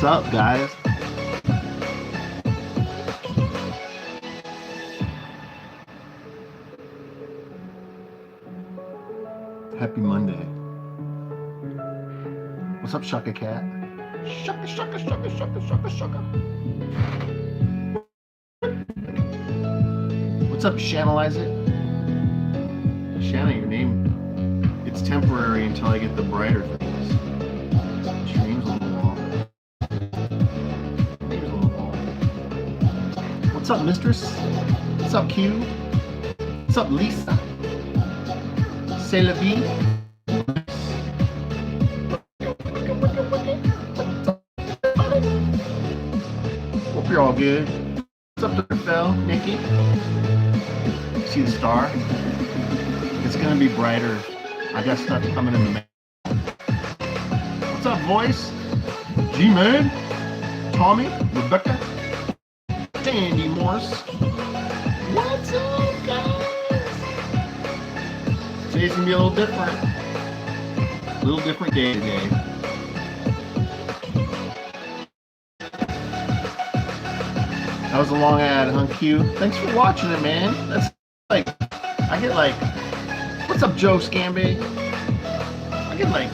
What's up, guys? Happy Monday. What's up, Shaka Cat? Shaka, shaka, shaka, shaka, shaka, shaka. What's up, Channelize It? Shanna, your name, it's temporary until I get the brighter things. Your name's a little long. Your name's a little long. What's up, Mistress? What's up, Q? What's up, Lisa? C'est la vie. Hope you're all good. What's up, Dr. Phil? Nikki? See the star? It's gonna be brighter. I got stuff coming in the mail. What's up, Voice? G-Man? Tommy? Rebecca? Sandy Morse? What's up, guys? Today's gonna be a little different. A little different day today. That was a long ad, huh, Q? Thanks for watching it, man. That's like, I get like, what's up, Joe Scambait? I get like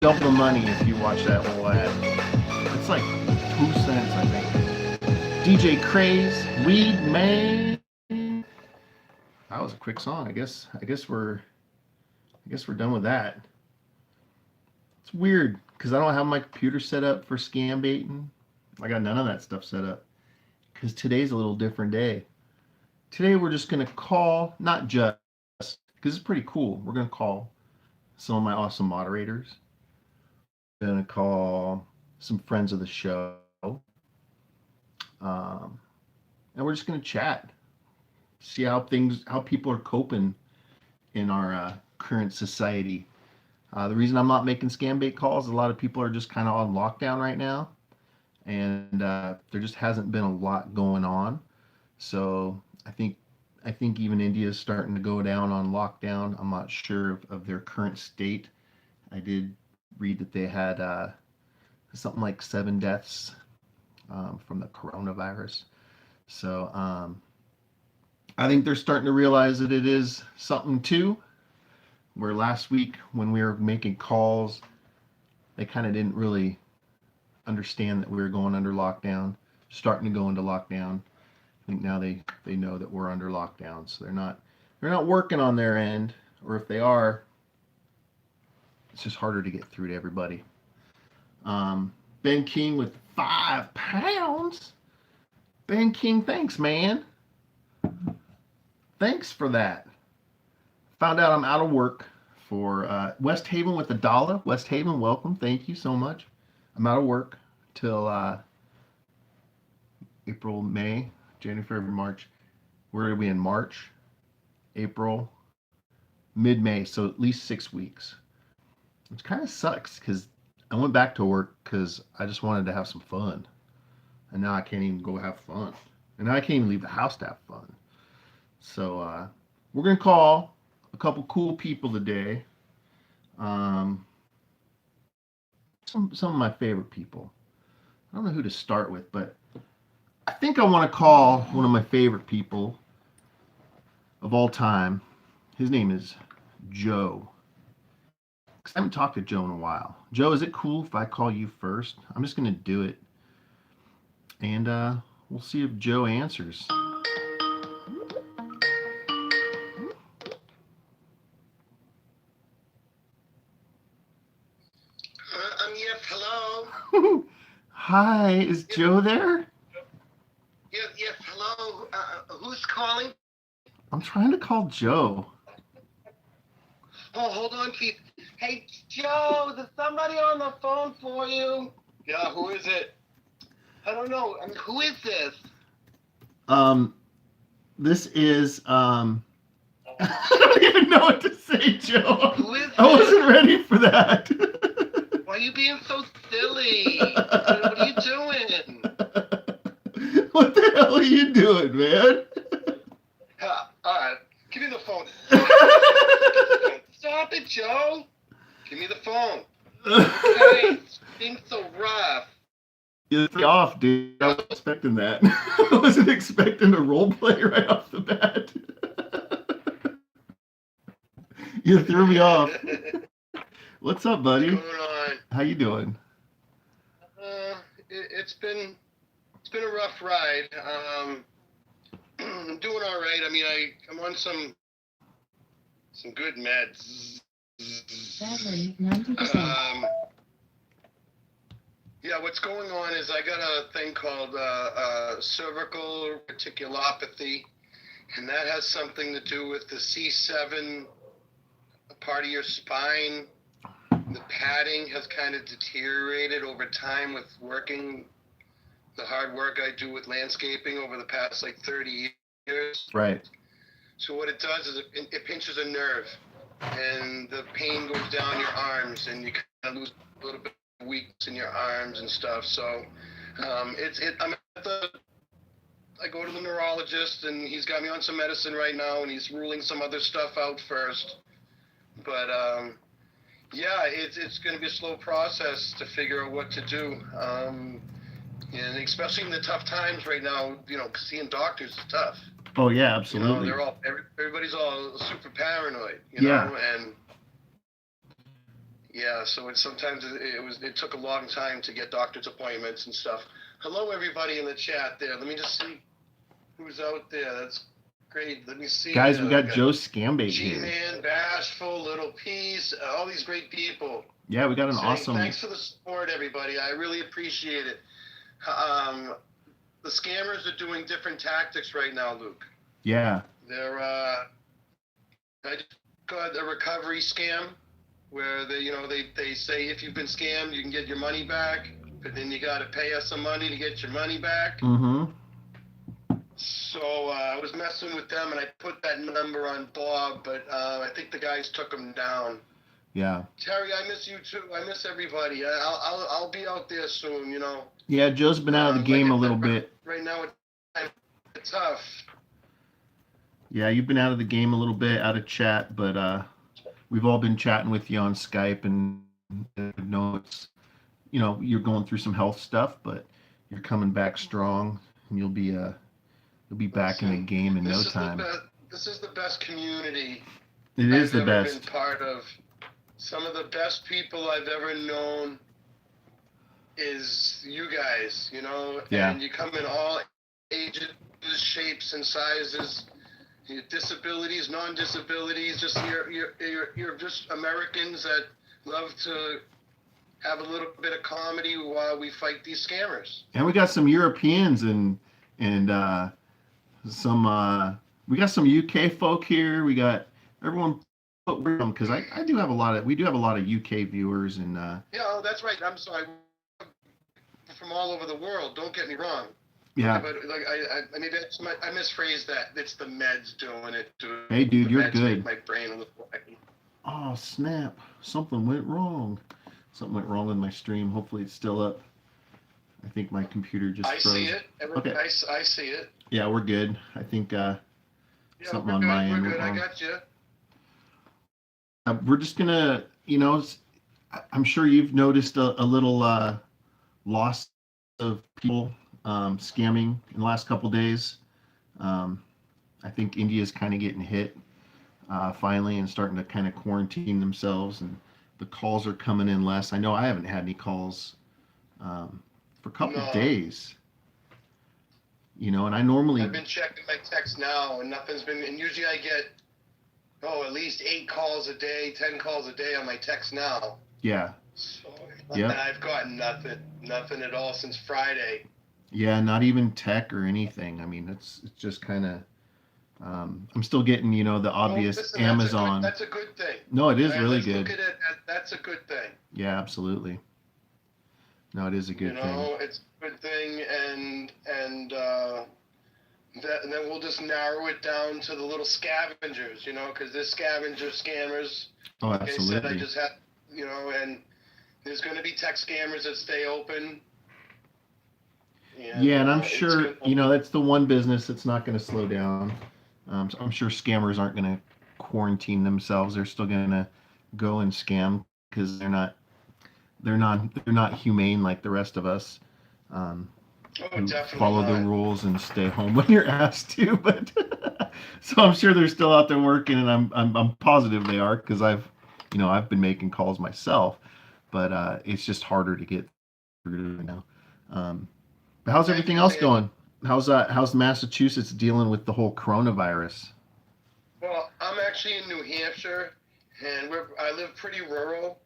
double the money if you watch that whole ad. It's like 2 cents, I think. DJ Craze, Weed Man. That was a quick song. I guess we're done with that. It's weird because I don't have my computer set up for Scambaiting. I got none of that stuff set up because today's a little different day. Today we're just gonna call, not just because it's pretty cool. We're gonna call some of my awesome moderators. We're gonna call some friends of the show, and we're just gonna chat. See how people are coping in our current society. The reason I'm not making Scambait calls, a lot of people are just kind of on lockdown right now, and there just hasn't been a lot going on. So I think even India is starting to go down on lockdown. I'm not sure of their current state. I did read that they had something like 7 deaths from the coronavirus. So I think they're starting to realize that it is something too, where last week when we were making calls, they kind of didn't really understand that we were going under lockdown, starting to go into lockdown. I think now they know that we're under lockdown, so they're not working on their end, or if they are, it's just harder to get through to everybody. Ben King with £5. Ben King, thanks, man. Thanks for that. Found out I'm out of work for West Haven with $1. West Haven, welcome. Thank you so much. I'm out of work till April, May, January, February, March. We're going to be in March, April, mid-May, so at least 6 weeks. Which kind of sucks because I went back to work because I just wanted to have some fun. And now I can't even go have fun. And now I can't even leave the house to have fun. So we're going to call a couple cool people today. Some of my favorite people. I don't know who to start with, but I think I want to call one of my favorite people of all time. His name is Joe. I haven't talked to Joe in a while. Joe, is it cool if I call you first? I'm just going to do it. And we'll see if Joe answers. Yes, hello. Hi, is Joe there? Yes, hello. Who's calling? I'm trying to call Joe. Oh, hold on, please. Hey, Joe, there's somebody on the phone for you. Yeah, who is it? I don't know. I mean, who is this? This is, I don't even know what to say, Joe. Who is I wasn't ready for that. Why are you being so silly? What are you doing? What the hell are you doing, man? All right, give me the phone. Stop it, Joe. Give me the phone. Okay, it's being so rough. You threw me off, dude. I wasn't expecting that. I wasn't expecting a role play right off the bat. You threw me off. What's up, buddy? What's going on? How you doing? It's been a rough ride. I'm doing all right. I mean, I'm on some good meds. Battery 90%. Yeah, what's going on is I got a thing called cervical reticulopathy, and that has something to do with the C7 part of your spine. The padding has kind of deteriorated over time with working, the hard work I do with landscaping over the past like 30 years. Right. So what it does is it pinches a nerve, and the pain goes down your arms, and you kind of lose a little bit of weakness in your arms and stuff. So I go to the neurologist, and he's got me on some medicine right now, and he's ruling some other stuff out first. But yeah, it's going to be a slow process to figure out what to do. And especially in the tough times right now, you know, seeing doctors is tough. Oh yeah, absolutely. You know, everybody's all super paranoid, you Yeah. know, and yeah, so it took a long time to get doctor's appointments and stuff. Hello, everybody in the chat there. Let me just see who's out there. That's great. Let me see. Guys, we got Joe Scambait here. G-Man, Bashful, Little Peace, all these great people. Yeah, we got an awesome. Thanks for the support, everybody. I really appreciate it. The scammers are doing different tactics right now, Luke. Yeah. They're I just got a recovery scam where they say if you've been scammed, you can get your money back, but then you got to pay us some money to get your money back. Mm-hmm. So I was messing with them, and I put that number on Dawg, but I think the guys took them down. Yeah. Terry, I miss you too. I miss everybody. I'll be out there soon, you know. Yeah, Joe's been out of the game a little bit. Right now it's tough. Yeah, you've been out of the game a little bit, out of chat, but we've all been chatting with you on Skype, and know it's, you know, you're going through some health stuff, but you're coming back strong, and you'll be back in the game in no time. This is the best community. It is the I've ever best. been part of. Some of the best people I've ever known is you guys, you know, Yeah. And you come in all ages, shapes, and sizes, your disabilities, non-disabilities, just you're just Americans that love to have a little bit of comedy while we fight these scammers. And we got some Europeans and some we got some UK folk here. We got everyone because we do have a lot of UK viewers and Yeah, oh, that's right. I'm sorry. From all over the world. Don't get me wrong. yeah. But like I maybe I misphrased that. It's the meds doing it. Hey, dude, The you're meds good. make my brain a little wacky. Oh snap! Something went wrong. Something went wrong with my stream. Hopefully it's still up. I think my computer just I froze. see it. Okay. I see it. Yeah, we're good. I think Yeah, something we're on good. my We're end good. went I wrong. got you. We're just gonna, you know, I'm sure you've noticed a little loss of people scamming in the last couple days. I think India's kind of getting hit finally and starting to kind of quarantine themselves, and the calls are coming in less. I know I haven't had any calls for a couple of days. You know, and I normally I've been checking my text now, and nothing's been. And usually I get at least 8 calls a day, 10 calls a day on my text now. yeah. So, Yep. and I've gotten nothing at all since Friday. Yeah, not even tech or anything. I mean, it's just kind of. I'm still getting, you know, the obvious Listen, Amazon. That's a good thing. No, it is Right, really let's good. Look at it. That's a good thing. Yeah, absolutely. No, it is a good thing. It's a good thing, and and then we'll just narrow it down to the little scavengers, you know, because there's scavenger scammers. Oh, Like I said, I absolutely. just have, you know, and there's going to be tech scammers that stay open. Yeah, and I'm it's sure, gonna- you know, that's the one business that's not going to slow down. So I'm sure scammers aren't going to quarantine themselves. They're still going to go and scam because they're not humane like the rest of us. Oh, who definitely follow the not. rules and stay home when you're asked to. But so I'm sure they're still out there working, and I'm positive they are because I've been making calls myself, but it's just harder to get through now. But how's Thank everything you, else Sandy. going? How's Massachusetts dealing with the whole coronavirus? Well, I'm actually in New Hampshire, and I live pretty rural.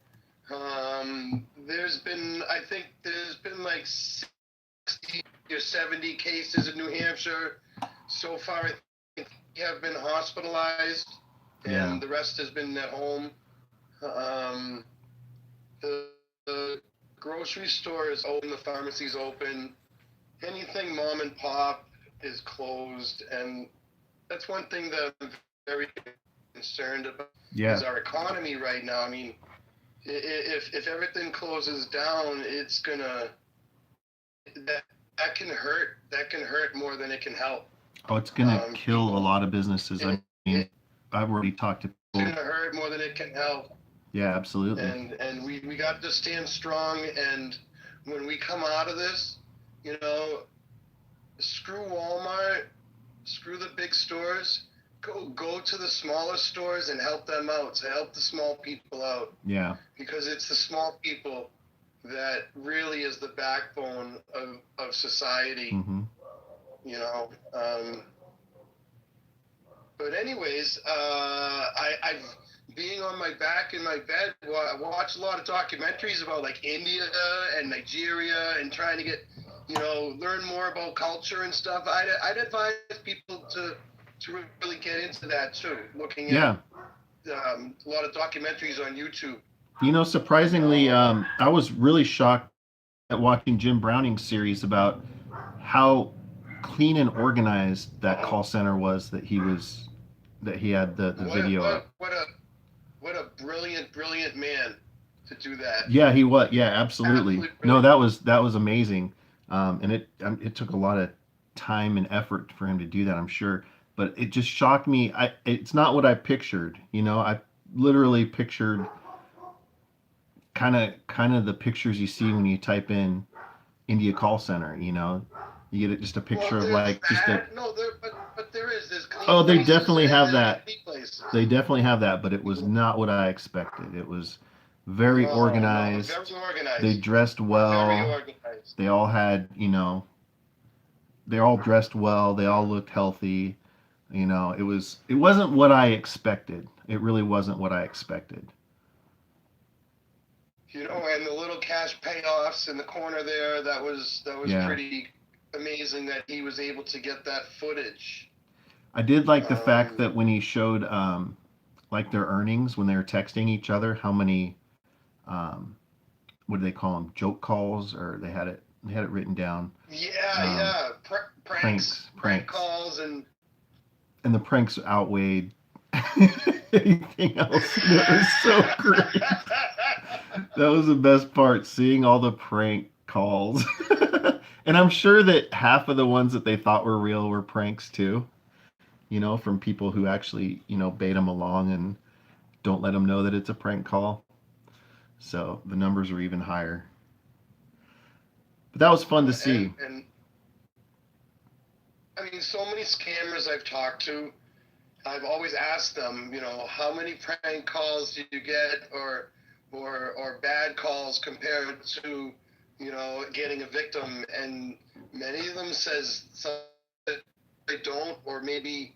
I think there's been like 60 or 70 cases in New Hampshire. So far, I think have been hospitalized, Yeah, and the rest has been at home. Um, the grocery store is open, the pharmacy's open. Anything mom and pop is closed, and that's one thing that I'm very concerned about yeah. is our economy right now. I mean, if everything closes down, it's gonna that can hurt. That can hurt more than it can help. Oh, it's gonna kill a People, lot of businesses. I it, mean, it's I've already talked to gonna people. hurt more than it can help. Yeah, absolutely. And we got to stand strong. And when we come out of this, you know, screw Walmart, screw the big stores. Go to the smaller stores and help them out. To help the small people out, Yeah. because it's the small people that really is the backbone of society. Hmm. You know. But anyways, I've being on my back in my bed, I watch a lot of documentaries about like India and Nigeria and trying to get, learn more about culture and stuff. I'd advise people to really get into that too, looking at Yeah. a lot of documentaries on YouTube. You Surprisingly, know, I was really shocked at watching Jim Browning's series about how clean and organized that call center was that he had the what a video what up. what a what a brilliant man to do that. Yeah, he was. Yeah, absolutely. Absolutely No, brilliant. that was amazing. And it took a lot of time and effort for him to do that, I'm sure. But it just shocked me. It's not what I pictured. I literally pictured kind of the pictures you see when you type in India call center. You get just a Well, picture of there's like just a. that. No, but there's clean Oh, they places definitely have and that. clean places. They definitely have that, but it was not what I expected. It was very No, very organized. They organized. dressed Very well. organized. They all had, they all dressed well. They all looked healthy. It wasn't what I expected. It really wasn't what I expected. And the little cash payoffs in the corner there, that was Yeah. pretty amazing that he was able to get that footage. I did like the fact Um, that when he showed like their earnings when they were texting each other, how many um, what do they call them? Joke calls, or they had it written down. yeah, Um, yeah, prank pranks, calls, and and the pranks outweighed anything else. And it was so great. That was the best part, seeing all the prank calls. And I'm sure that half of the ones that they thought were real were pranks too. From people who actually, bait them along and don't let them know that it's a prank call. So the numbers were even higher. But that was fun to see. and I mean, so many scammers I've talked to, I've always asked them, how many prank calls do you get, or bad calls compared to, getting a victim, and many of them says they don't, or maybe,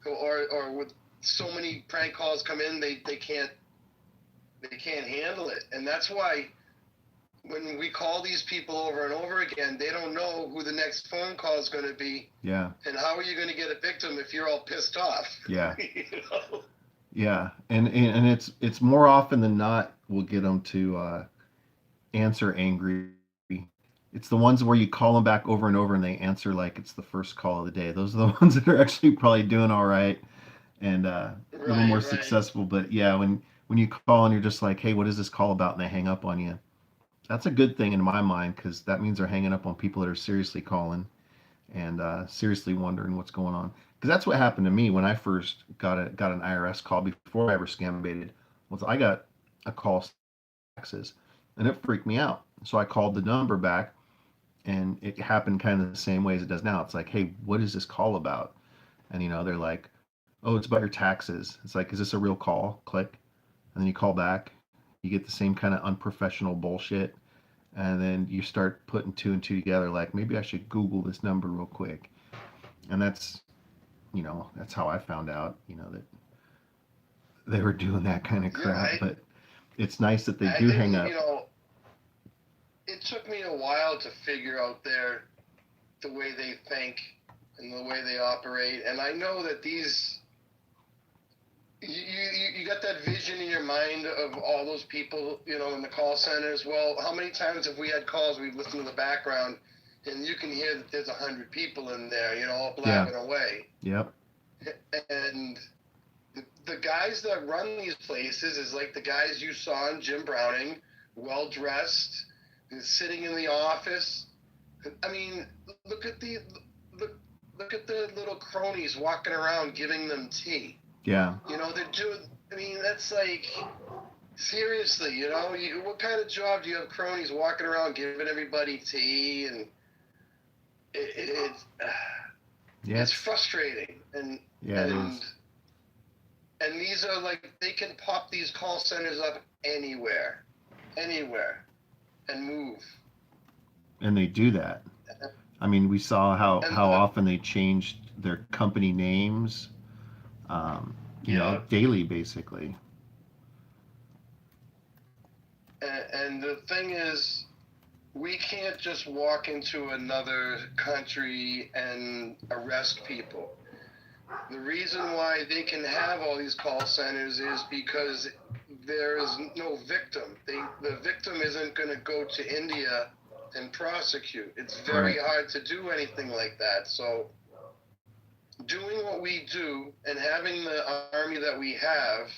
or with so many prank calls come in, they can't handle it, and that's why when we call these people over and over again, they don't know who the next phone call is going to be. Yeah. And how are you going to get a victim if you're all pissed off? Yeah. you know? Yeah. And it's more often than not we'll get them to answer angry. It's the ones where you call them back over and over and they answer like it's the first call of the day. Those are the ones that are actually probably doing all right and a little more Right. successful. But yeah, when you call and you're just like, hey, what is this call about? And they hang up on you. That's a good thing in my mind because that means they're hanging up on people that are seriously calling and seriously wondering what's going on. Because that's what happened to me when I first got an IRS call before I ever scam baited. Was I got a call taxes and it freaked me out. So I called the number back and it happened kind of the same way as it does now. It's like, hey, what is this call about? And they're like, oh, it's about your taxes. It's like, is this a real call? Click, and then you call back. You get the same kind of unprofessional bullshit, and then you start putting two and two together. Like, maybe I should Google this number real quick, and that's how I found out, that they were doing that kind of Yeah, crap. But it's nice that they I do think, hang up. It took me a while to figure out the way they think and the way they operate. And I know that you got that vision in your mind of all those people, in the call centers. Well, how many times have we had calls, we've listened to the background, and you can hear that there's 100 people in there, all blabbing away. Yep. And the guys that run these places is like the guys you saw in Jim Browning, well-dressed, sitting in the office. I mean, look at the little cronies walking around giving them tea. Yeah. They're doing. I mean, that's like, seriously. What kind of job do you have? Cronies walking around giving everybody tea, and it's frustrating. And yeah, it is. And these are like, they can pop these call centers up anywhere, and move. And they do that. I mean, we saw how often they changed their company names, daily, basically. And the thing is, we can't just walk into another country and arrest people. The reason why they can have all these call centers is because there is no victim. The victim isn't going to go to India and prosecute. It's very hard to do anything like that. So doing what we do and having the army that we have,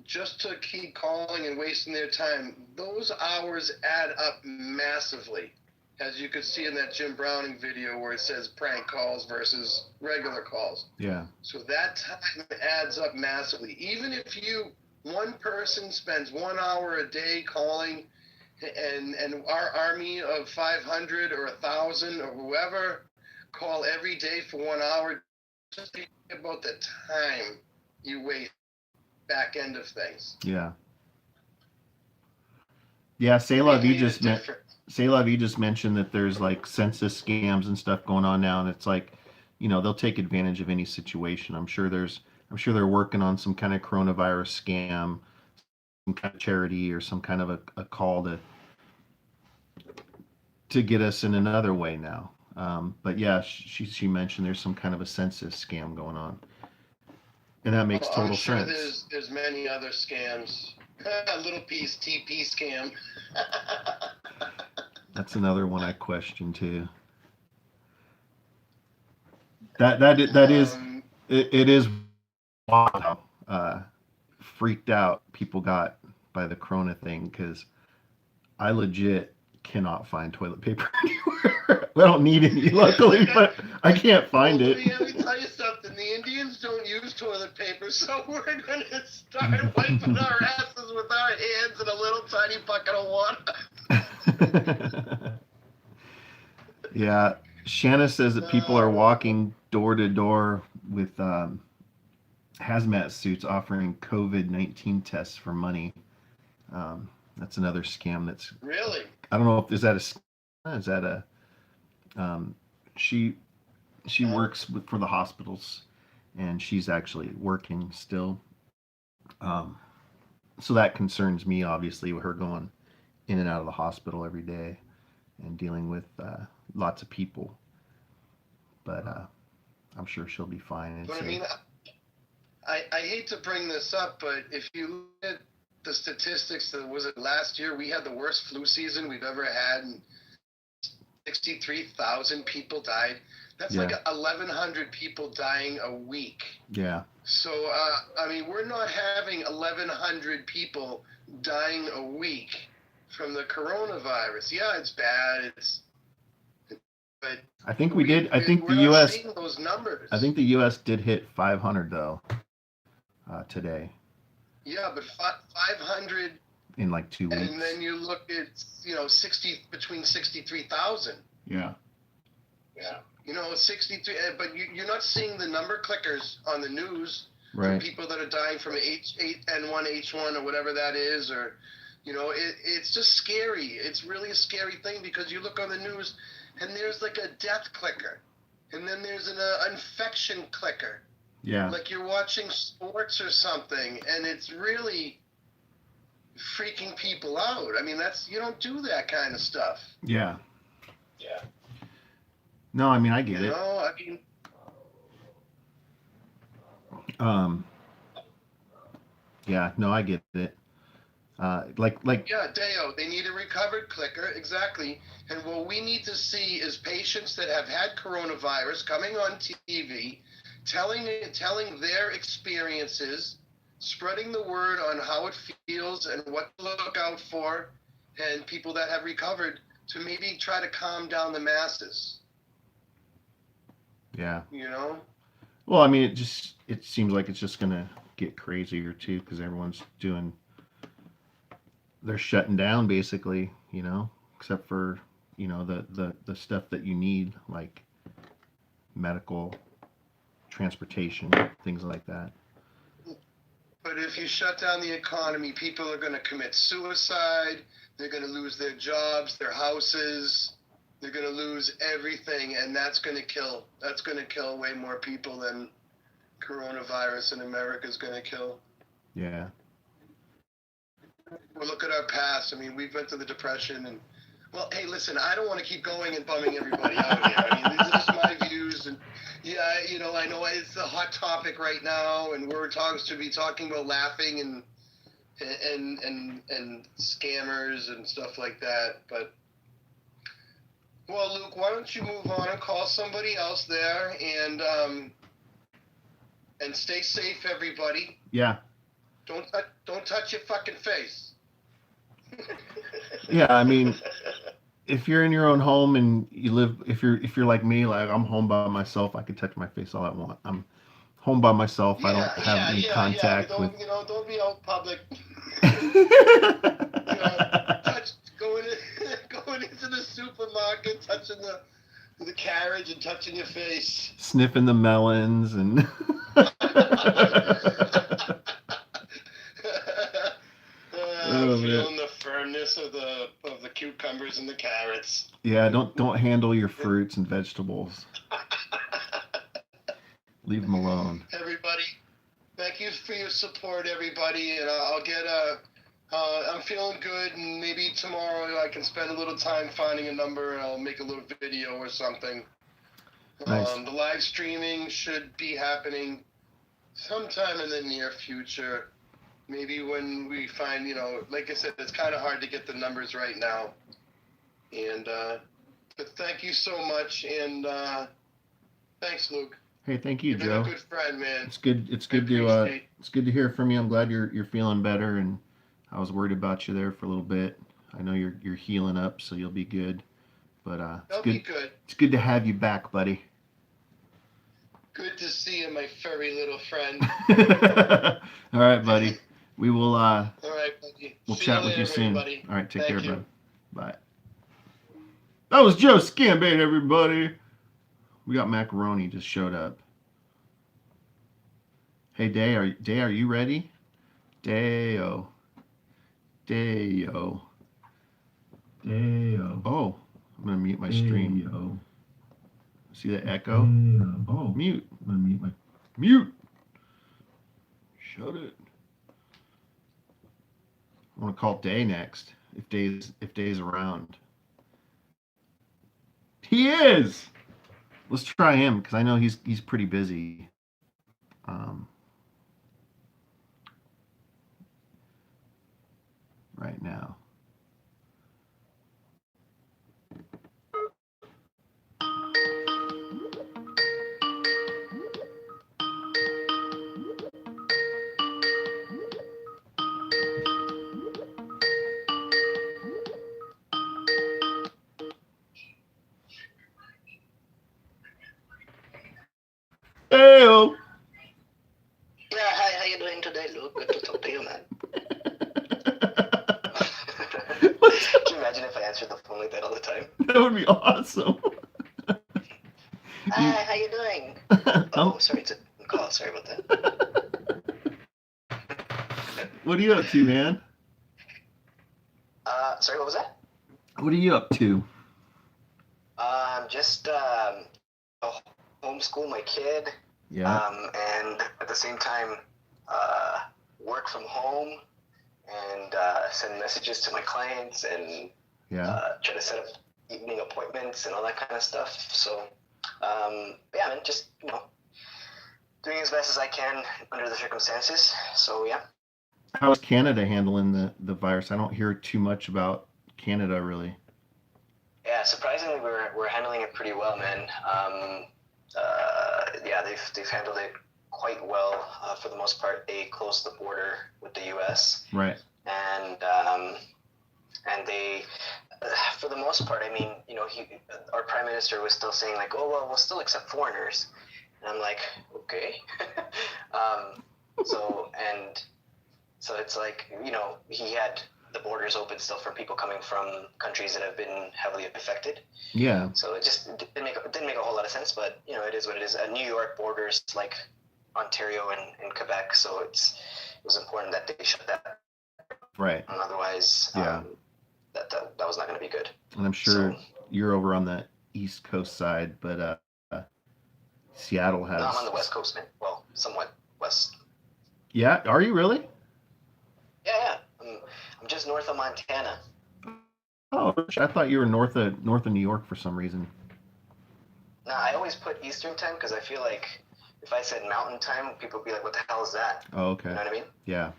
just to keep calling and wasting their time, those hours add up massively. As you could see in that Jim Browning video where it says prank calls versus regular calls. Yeah. So that time adds up massively. Even if one person spends 1 hour a day calling, and our army of 500 or 1,000 or whoever call every day for 1 hour, just think about the time you waste back end of things. Yeah. Yeah, Selah, you just mentioned that there's like census scams and stuff going on now, and it's like, they'll take advantage of any situation. I'm sure they're working on some kind of coronavirus scam, some kind of charity, or some kind of a call to get us in another way now. But yeah, she mentioned there's some kind of a census scam going on, and that makes total sense. There's many other scams. Little piece TP scam. That's another one I question too. That is it is wild how freaked out people got by the Corona thing, because I legit cannot find toilet paper anywhere. I don't need any, luckily, but I can't find it. Let me tell you something. The Indians don't use toilet paper, so we're going to start wiping our asses with our hands in a little tiny bucket of water. Yeah. Shanna says that people are walking door to door with hazmat suits offering COVID-19 tests for money. That's another scam. That's really. I don't know if is that she works for the hospitals, and she's actually working still. So that concerns me, obviously, with her going in and out of the hospital every day and dealing with lots of people. But I'm sure she'll be fine. But I mean, I hate to bring this up, but if you look at the statistics, was it last year we had the worst flu season we've ever had, and 63,000 people died. That's like 1,100 people dying a week. Yeah. So, I mean, we're not having 1,100 people dying a week from the coronavirus. Yeah, it's bad. But I think we did. I think the U.S. Those numbers. I think the U.S. did hit 500 though today. Yeah, but 500 in like 2 weeks. And then you look at, between 63,000. Yeah. Yeah. 63, but you're not seeing the number clickers on the news. Right. People that are dying from H1N1 or whatever that is, or, it's just scary. It's really a scary thing because you look on the news and there's like a death clicker, and then there's an infection clicker. Yeah. Like you're watching sports or something, and it's really freaking people out. I mean, you don't do that kind of stuff. Yeah. Yeah. No, I mean, I get it. Yeah, no, I get it. Yeah, Deo, they need a recovered clicker, exactly. And what we need to see is patients that have had coronavirus coming on TV, telling their experiences, spreading the word on how it feels and what to look out for, and people that have recovered to maybe try to calm down the masses. Yeah. You Well, I mean, it seems like it's just gonna get crazier too, because everyone's they're shutting down basically, except for the stuff that you need, like medical, transportation, things like that. But if you shut down the economy, people are going to commit suicide. They're going to lose their jobs, their houses. They're going to lose everything, and that's going to kill. That's going to kill way more people than coronavirus in America is going to kill. Yeah. Well, look at our past. I mean, we've been through the Depression, and well, hey, listen, I don't want to keep going and bumming everybody out here. I mean, these are just my views, and yeah, I know it's a hot topic right now, and we're talking about laughing and scammers and stuff like that. But well, Luke, why don't you move on and call somebody else there, and stay safe, everybody. Yeah. Don't touch your fucking face. Yeah, I mean, if you're in your own home and you live, if you're like me, like I'm home by myself, I can touch my face all I want. I'm home by myself. I don't have any contact with. Don't be out public. Going into the supermarket, touching the carriage and touching your face, sniffing the melons and. Feeling the firmness of the cucumbers and the carrots. Yeah, don't handle your fruits and vegetables. Leave them alone. Everybody, thank you for your support, everybody, and I'll get I'm feeling good, and maybe tomorrow I can spend a little time finding a number, and I'll make a little video or something. Nice. The live streaming should be happening sometime in the near future. Maybe when we find, like I said, it's kind of hard to get the numbers right now. And, but thank you so much. And thanks, Luke. Hey, thank you, You've Joe. been a good friend, man. It's good to hear from you. I'm glad you're feeling better. And I was worried about you there for a little bit. I know you're healing up, so you'll be good. But I'll be good. It's good to have you back, buddy. Good to see you, my furry little friend. All right, buddy. We will. All right, buddy. We'll chat with you soon. Everybody. All right, take care, bud. Bye. That was Joe Scambait, everybody. We got macaroni just showed up. Hey, Day, are you ready? Dayo. Oh, I'm gonna mute my stream. See the echo? Mute. I'm gonna mute my mute. Shut it. I want to call Day next. If Day's around. He is. Let's try him because I know he's pretty busy. Right now. Heyo. Yeah, hi, how you doing today, Luke? Good to talk to you, man. That would be awesome. Hi, how you doing? Oh, sorry, it's a call. Sorry about that. What are you up to, man? Sorry, what was that? What are you up to? Just homeschool my kid. Yeah. And at the same time, work from home and send messages to my clients and try to set up evening appointments and all that kind of stuff. So, yeah, man, just, doing as best as I can under the circumstances. So, yeah. How is Canada handling the virus? I don't hear too much about Canada, really. Yeah, surprisingly, we're handling it pretty well, man. Yeah, they've handled it quite well for the most part. They closed the border with the U.S. Right. And they, for the most part, I mean, our prime minister was still saying like, oh well, we'll still accept foreigners, and I'm like, okay. So it's like, he had the borders open still for people coming from countries that have been heavily affected. Yeah. So it just didn't make a whole lot of sense, but it is what it is. New York borders like Ontario and Quebec, so it was important that they shut that. Right. And otherwise, that was not going to be good. And I'm sure you're over on the East Coast side, but Seattle has. No, I'm on the West Coast, man. Well, somewhat west. Yeah, are you really? Yeah. I'm just north of Montana. Oh, I thought you were north of New York for some reason. No, I always put Eastern time because I feel like if I said Mountain time, people would be like, "What the hell is that?" Oh, okay. You know what I mean? Yeah.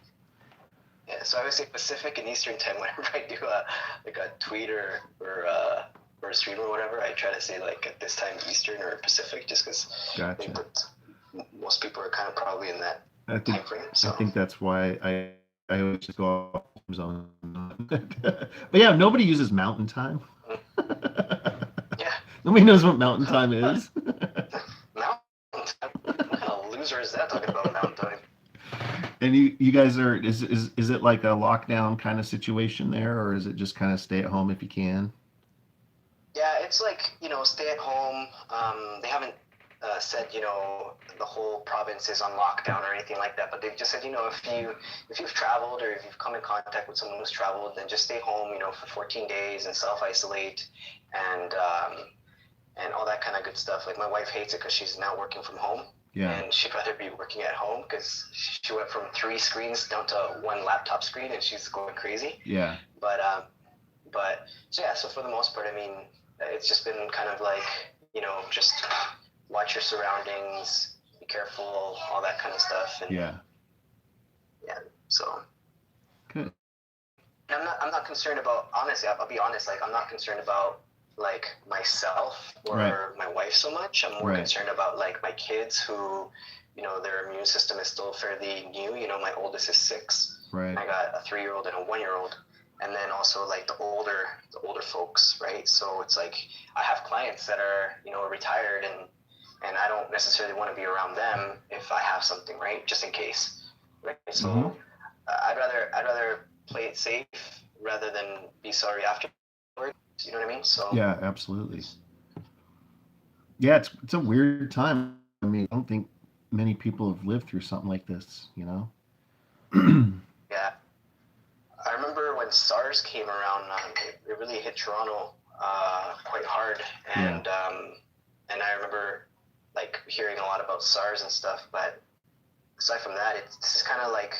Yeah. So I always say Pacific and Eastern time whenever I do a tweet or a stream or whatever. I try to say like at this time Eastern or Pacific, just because I think that most people are kind of probably in that time frame. So I think that's why I always just go off zone. But yeah, nobody uses Mountain time. Yeah. Nobody knows what Mountain time is. Mountain time? What kind of loser is that talking about Mountain time? And you guys are is it like a lockdown kind of situation there, or is it just kind of stay at home if you can? Yeah, it's like, stay at home. They haven't said, the whole province is on lockdown or anything like that, but they've just said, if you've traveled or if you've come in contact with someone who's traveled, then just stay home, for 14 days and self-isolate and all that kind of good stuff. Like my wife hates it because she's now working from home. Yeah. And she'd rather be working at home because she went from 3 screens down to 1 laptop screen and she's going crazy. Yeah. But so yeah, so for the most part, I mean, it's just been kind of like, just watch your surroundings, be careful, all that kind of stuff. And yeah. So good. And I'm not concerned about, honestly, I'll be honest, like I'm not concerned about like myself or my wife so much. I'm more concerned about like my kids who, their immune system is still fairly new. My oldest is 6. Right. I got a 3-year-old and a 1-year-old. And then also like the older folks, right? So it's like I have clients that are, retired and I don't necessarily want to be around them if I have something, right? Just in case, right? So I'd rather play it safe rather than be sorry afterwards. You know what I mean? So yeah, absolutely. Yeah, it's a weird time. I mean, I don't think many people have lived through something like this, Yeah. I remember when SARS came around, it really hit Toronto quite hard, and I remember like hearing a lot about SARS and stuff. But aside from that, it's just kind of like,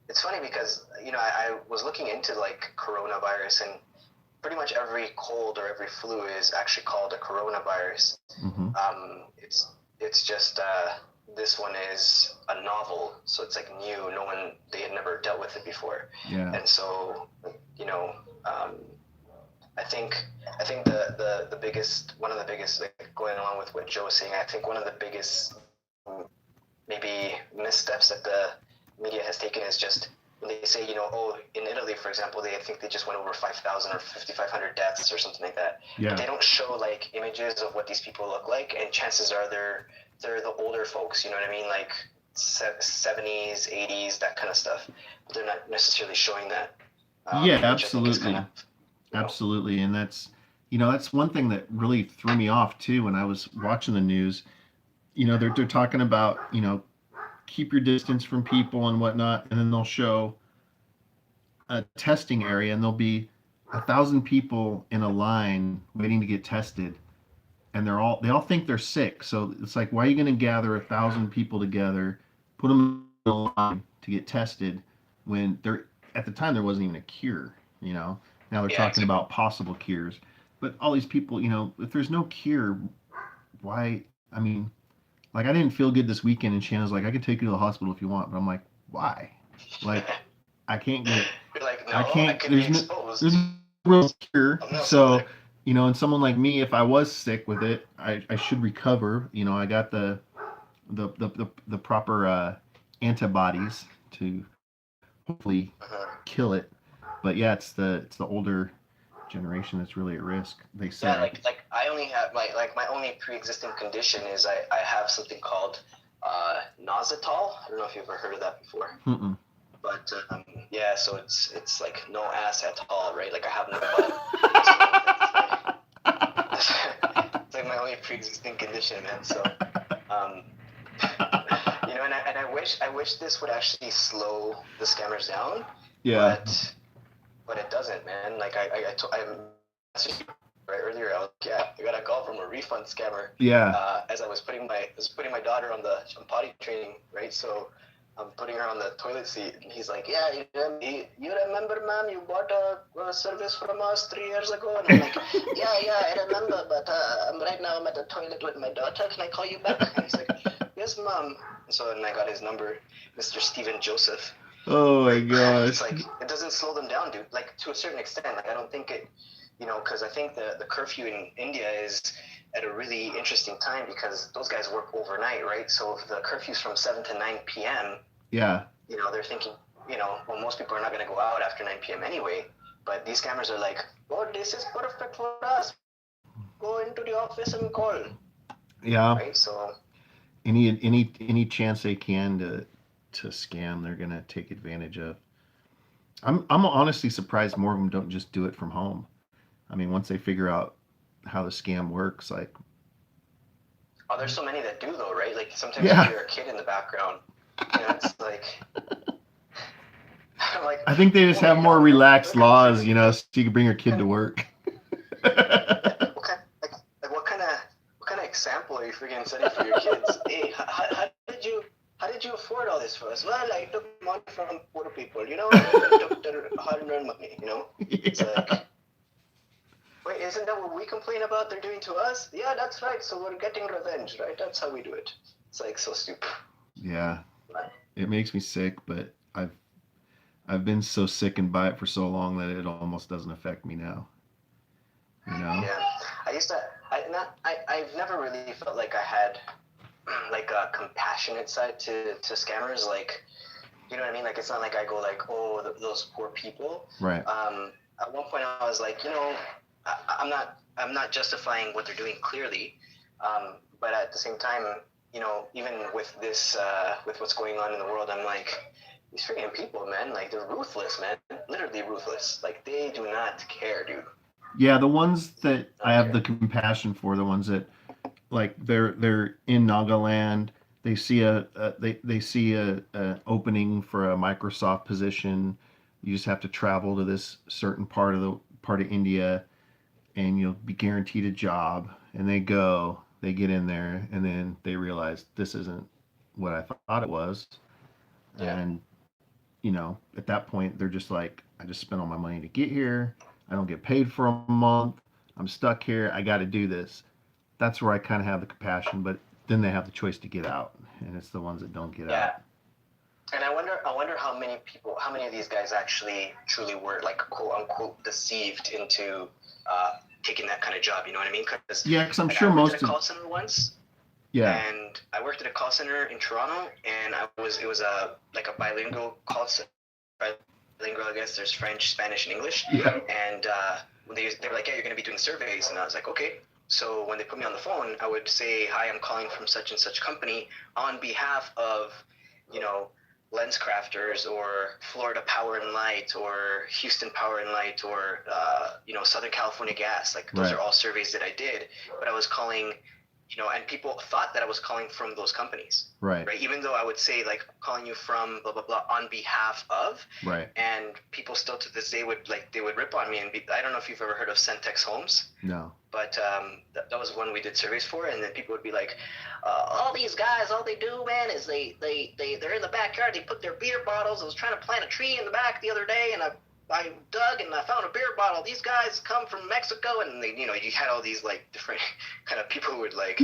it's funny because I was looking into like coronavirus, and pretty much every cold or every flu is actually called a coronavirus. Mm-hmm. It's just this one is a novel, so it's like new. They had never dealt with it before. Yeah. And so, I think the biggest, one of the biggest, like going along with what Joe was saying, I think one of the biggest maybe missteps that the media has taken is just when they say, in Italy, for example, I think they just went over 5,000 or 5,500 deaths or something like that. Yeah. But they don't show like images of what these people look like, and chances are they're the older folks, you know what I mean? Like 70s, 80s, that kind of stuff. But they're not necessarily showing that. Yeah, absolutely. Kind of, absolutely. And that's, that's one thing that really threw me off too when I was watching the news. They're talking about, keep your distance from people and whatnot, and then they'll show a testing area, and there'll be 1,000 people in a line waiting to get tested, and they all think they're sick. So it's like, why are you going to gather 1,000 people together, put them in a line to get tested when there at the time there wasn't even a cure? Now they're talking about possible cures, but all these people, if there's no cure, why? I mean, like, I didn't feel good this weekend, and Shanna's like, I can take you to the hospital if you want, but I'm like, why? Like, I can't get. You're like, no, I can't. could be exposed. There's no real cure. I'm not So, sick. and someone like me, if I was sick with it, I should recover. I got the proper antibodies to hopefully kill it. But yeah, it's the older generation that's really at risk. They say. Yeah, like I only have my only pre-existing condition is I have something called nositol. I don't know if you've ever heard of that before. Mm-mm. But yeah, so it's like no ass at all, right? Like I have no butt. It's like my only pre-existing condition, man. So, and I wish this would actually slow the scammers down. Yeah. But it doesn't, man. Like I messaged you right earlier. I got a call from a refund scammer. Yeah. As I was putting my daughter on potty training, right? So I'm putting her on the toilet seat, and he's like, "Yeah, you remember, ma'am? You bought a service from us 3 years ago." And I'm like, "Yeah, I remember, but right now I'm at the toilet with my daughter. Can I call you back?" And he's like, "Yes, ma'am." And so then I got his number, Mr. Stephen Joseph. Oh my gosh. It's like, it doesn't slow them down, dude. Like, to a certain extent. Like, I don't think it, because I think the curfew in India is at a really interesting time because those guys work overnight, right? So if the curfew's from 7 to 9 p.m., yeah, they're thinking, well, most people are not going to go out after 9 p.m. anyway. But these scammers are like, "Oh, this is perfect for us. Go into the office and call." Yeah. Right? So any chance they can to scam, they're gonna take advantage of. I'm honestly surprised more of them don't just do it from home. I mean, once they figure out how the scam works, like. Oh, there's so many that do though, right? Like sometimes Yeah. you hear a kid in the background. It's like. Like, I think they just have more relaxed laws, so you can bring your kid to work. What kind of example are you freaking setting for your kids? Hey, how did you afford all this for us? Well, I took money from poor people, I took their hard-earned money, It's like, wait, isn't that what we complain about they're doing to us? Yeah, that's right. So we're getting revenge, right? That's how we do it. It's like so stupid. Yeah, it makes me sick, but I've been so sickened by it for so long that it almost doesn't affect me now. Yeah, I've never really felt like I had like a compassionate side to scammers. Like, you know what I mean? Like, it's not like I go like, "Oh, those poor people." Right. At one point I was like, I'm not justifying what they're doing clearly, but at the same time, even with this, with what's going on in the world, I'm like, these freaking people, man, like they're ruthless, man, literally ruthless. Like they do not care, dude. Yeah, the ones that I have the compassion for, the ones that like they're in Nagaland, they see they see a opening for a Microsoft position. You just have to travel to this certain part of India, and you'll be guaranteed a job. And they get in there, and then they realize this isn't what I thought it was. Yeah. And at that point, they're just like, I just spent all my money to get here. I don't get paid for a month. I'm stuck here. I got to do this. That's where I kind of have the compassion, but then they have the choice to get out, and it's the ones that don't get out. And I wonder how many of these guys actually truly were like quote unquote deceived into taking that kind of job. You know what I mean? Because I'm sure most of. I worked at a call center once. Yeah. And I worked at a call center in Toronto, and it was a bilingual call center. Bilingual, I guess. There's French, Spanish, and English. Yeah. And they were like, "Yeah, you're going to be doing surveys," and I was like, "Okay." So when they put me on the phone, I would say, "Hi, I'm calling from such and such company on behalf of, Lens Crafters or Florida Power and Light or Houston Power and Light or Southern California Gas. Like those Right. are all surveys that I did, but I was calling, and people thought that I was calling from those companies, Right. right? Even though I would say like calling you from blah blah blah on behalf of, Right. and people still to this day would rip on me and I don't know if you've ever heard of Centex Homes. No. But that was one we did surveys for, and then people would be like, all these guys, all they do, man, is they're in the backyard, they put their beer bottles. I was trying to plant a tree in the back the other day, and I dug and I found a beer bottle. These guys come from Mexico, and they, you had all these like different kind of people who would like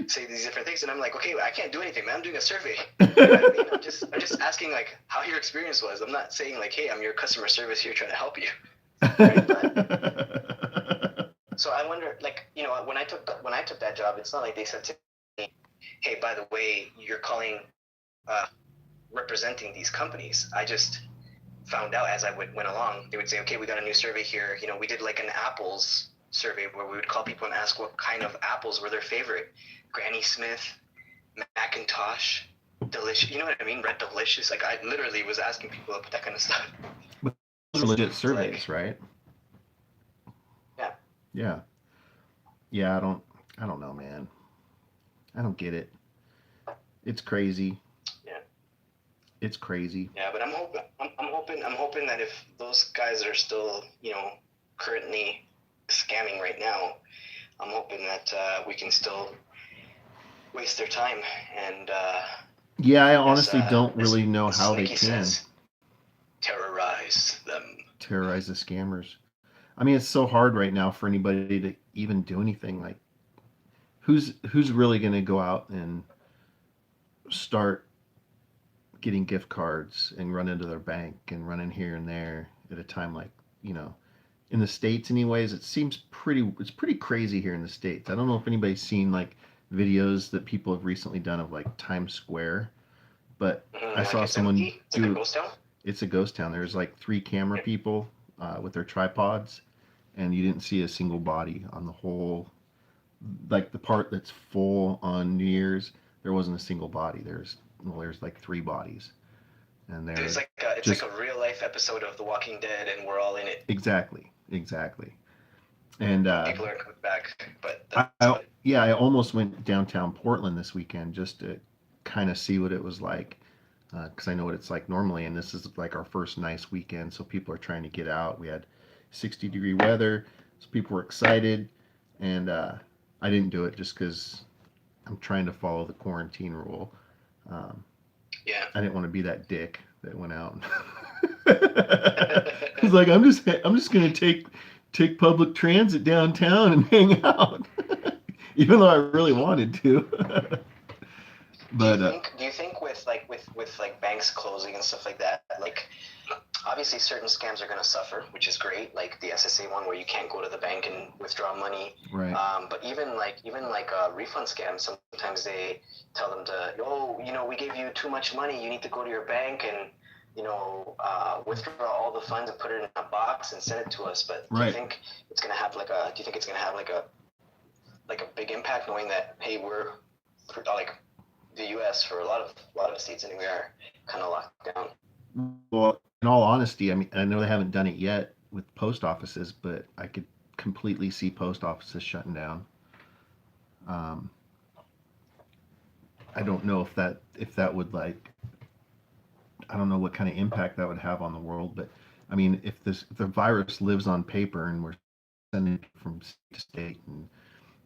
say these different things, and I'm like, okay, I can't do anything, man. I'm doing a survey. You know what I mean? I'm just asking like how your experience was. I'm not saying like, hey, I'm your customer service here trying to help you. Right? But, so I wonder, like, when I took that job, it's not like they said to me, hey, by the way, you're calling representing these companies. I just found out as I went along. They would say, okay, we got a new survey here. We did like an apples survey where we would call people and ask what kind of apples were their favorite. Granny Smith, Macintosh, Delicious. You know what I mean? Red Delicious. Like I literally was asking people about that kind of stuff. Those are legit surveys, right? Yeah. Yeah. Yeah, I don't know, man. I don't get it. It's crazy. Yeah. It's crazy. Yeah, but I'm hoping that if those guys are still, currently scamming right now, I'm hoping that we can still waste their time and yeah, I honestly don't really know how they Slinky can says, terrorize them. Terrorize the scammers. I mean, it's so hard right now for anybody to even do anything. Like, who's really going to go out and start getting gift cards and run into their bank and run in here and there at a time like, in the States anyways, it's pretty crazy here in the States. I don't know if anybody's seen like videos that people have recently done of like Times Square, but I saw someone do. Like a ghost town? It's a ghost town. There's like 3 camera people with their tripods, and you didn't see a single body on the whole, like the part that's full on New Year's. There wasn't a single body. There's like 3 bodies, and It's like a real life episode of The Walking Dead, and we're all in it. Exactly. And People are coming back, but I almost went downtown Portland this weekend just to kind of see what it was like, because I know what it's like normally, and this is like our first nice weekend, so people are trying to get out. We had 60-degree weather, so people were excited, and I didn't do it just because I'm trying to follow the quarantine rule. Yeah. I didn't want to be that dick that went out. It's like I'm just gonna take public transit downtown and hang out, even though I really wanted to. But do you think with banks closing and stuff like that, like obviously certain scams are going to suffer, which is great, like the SSA one where you can't go to the bank and withdraw money, right? But even refund scams, sometimes they tell them to, we gave you too much money, you need to go to your bank and withdraw all the funds and put it in a box and send it to us. But do you think it's going to have like a big impact, knowing that, hey, we're like the U.S. for a lot of states anyway are kind of locked down? Well, in all honesty, I mean, I know they haven't done it yet with post offices, but I could completely see post offices shutting down. I don't know if that would like, I don't know what kind of impact that would have on the world, but I mean, if the virus lives on paper and we're sending it from state to state and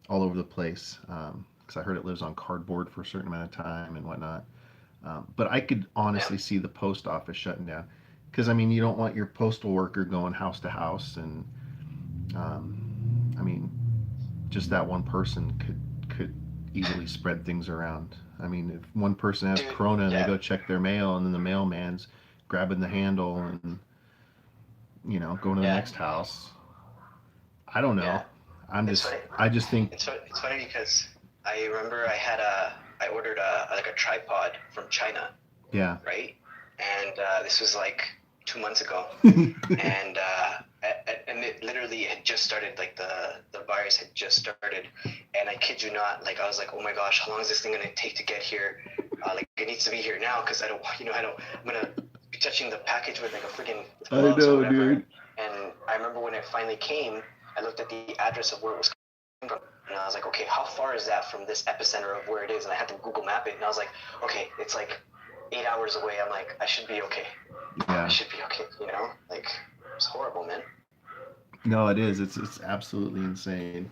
all over the place, because I heard it lives on cardboard for a certain amount of time and whatnot. But I could honestly see the post office shutting down, because I mean, you don't want your postal worker going house to house, and I mean, just that one person could easily spread things around. I mean, if one person has corona and they go check their mail, and then the mailman's grabbing the handle and going to the next house. I don't know. Yeah. I just think it's funny because I remember I ordered a tripod from China. Yeah. Right? And this was like 2 months ago. And it literally had just started, like the virus had just started. And I kid you not, like I was like, oh my gosh, how long is this thing going to take to get here? like it needs to be here now because I don't, I'm gonna be touching the package with like a freaking I gloves or know, whatever. dude. And I remember when it finally came, I looked at the address of where it was coming from, and I was like, okay, how far is that from this epicenter of where it is? And I had to Google map it, and I was like, okay, it's like 8 hours away. I'm like, I should be okay. Yeah. I should be okay, like it's horrible, man. No, it is. It's absolutely insane.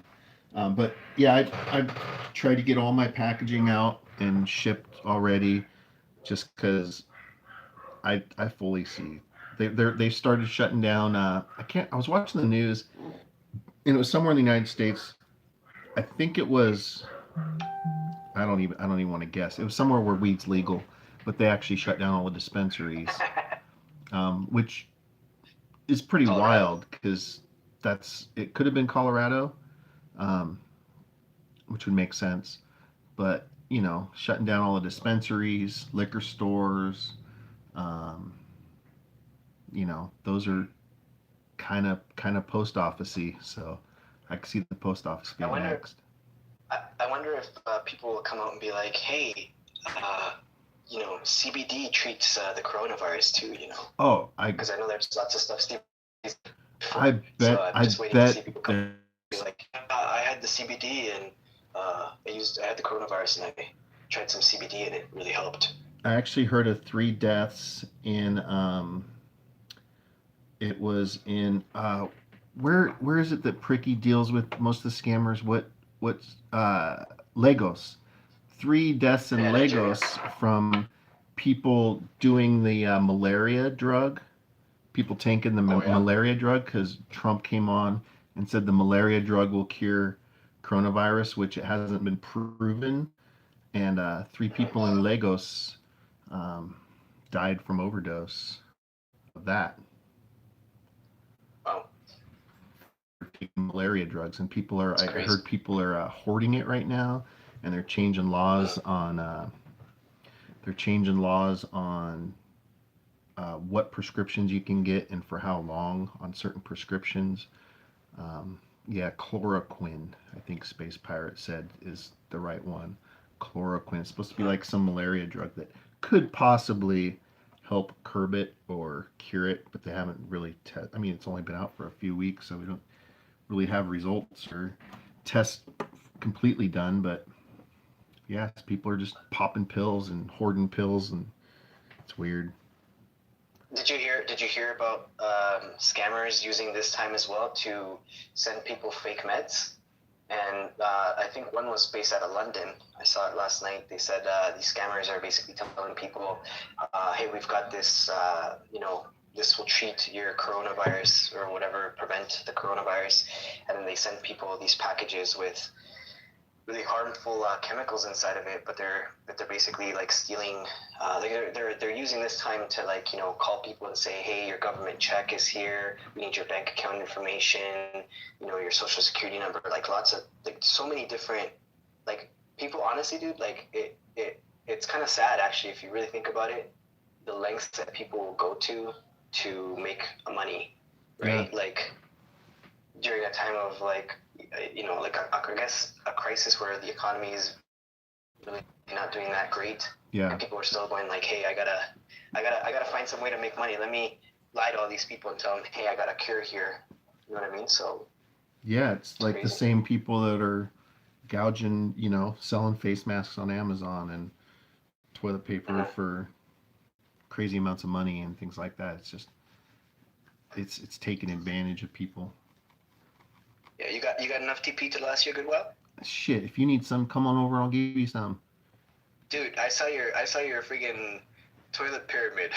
But yeah, I've tried to get all my packaging out and shipped already, just because I fully see they started shutting down. I was watching the news, and it was somewhere in the United States. I think it was. I don't even want to guess. It was somewhere where weed's legal, but they actually shut down all the dispensaries, which is pretty Colorado. wild because it could have been Colorado, um, which would make sense. But shutting down all the dispensaries, liquor stores, um, those are kind of post officey. So I can see the post office I being wonder, next. I wonder if people will come out and be like, hey, CBD treats the coronavirus too, Oh, because I know there's lots of stuff Steve. I So bet I'm just waiting to see bet people come and be like, I had the CBD and I had the coronavirus and I tried some CBD and it really helped. I actually heard of 3 deaths in it was in where is it that Pricky deals with most of the scammers? What's Lagos? 3 deaths in Yeah, Nigeria. Lagos from people doing the malaria drug. People taking the Oh yeah. malaria drug because Trump came on and said the malaria drug will cure coronavirus, which it hasn't been proven. And 3 people in Lagos um, died from overdose of that. Wow. Taking malaria drugs, and people are. That's I crazy. heard people are hoarding it right now, and they're changing laws on. They're changing laws on what prescriptions you can get and for how long on certain prescriptions. Yeah, chloroquine. I think Space Pirate said is the right one. Chloroquine. It's supposed to be like some malaria drug that could possibly help curb it or cure it, but they haven't really. I mean, it's only been out for a few weeks, so we don't really have results or tests completely done. But yeah, people are just popping pills and hoarding pills, and it's weird. Did you hear about scammers using this time as well to send people fake meds? And I think one was based out of London. I saw it last night. They said these scammers are basically telling people, hey, we've got this, this will treat your coronavirus or whatever, prevent the coronavirus. And then they send people these packages with really harmful chemicals inside of it, but they're basically like stealing. They're using this time to call people and say, hey, your government check is here. We need your bank account information. Your social security number. Like lots of so many different people. Honestly, dude, it's kind of sad actually if you really think about it. The lengths that people will go to make money, right? Yeah. Like during a time of I guess a crisis where the economy is really not doing that great. Yeah. And people are still going hey, I gotta find some way to make money. Let me lie to all these people and tell them, hey, I got a cure here. You know what I mean? So yeah, it's like crazy. the same people that are gouging, selling face masks on Amazon and toilet paper for crazy amounts of money and things like that. It's just it's taking advantage of people. Yeah, you got enough TP to last you a good while? Shit, if you need some, come on over. I'll give you some. Dude, I saw your freaking toilet pyramid.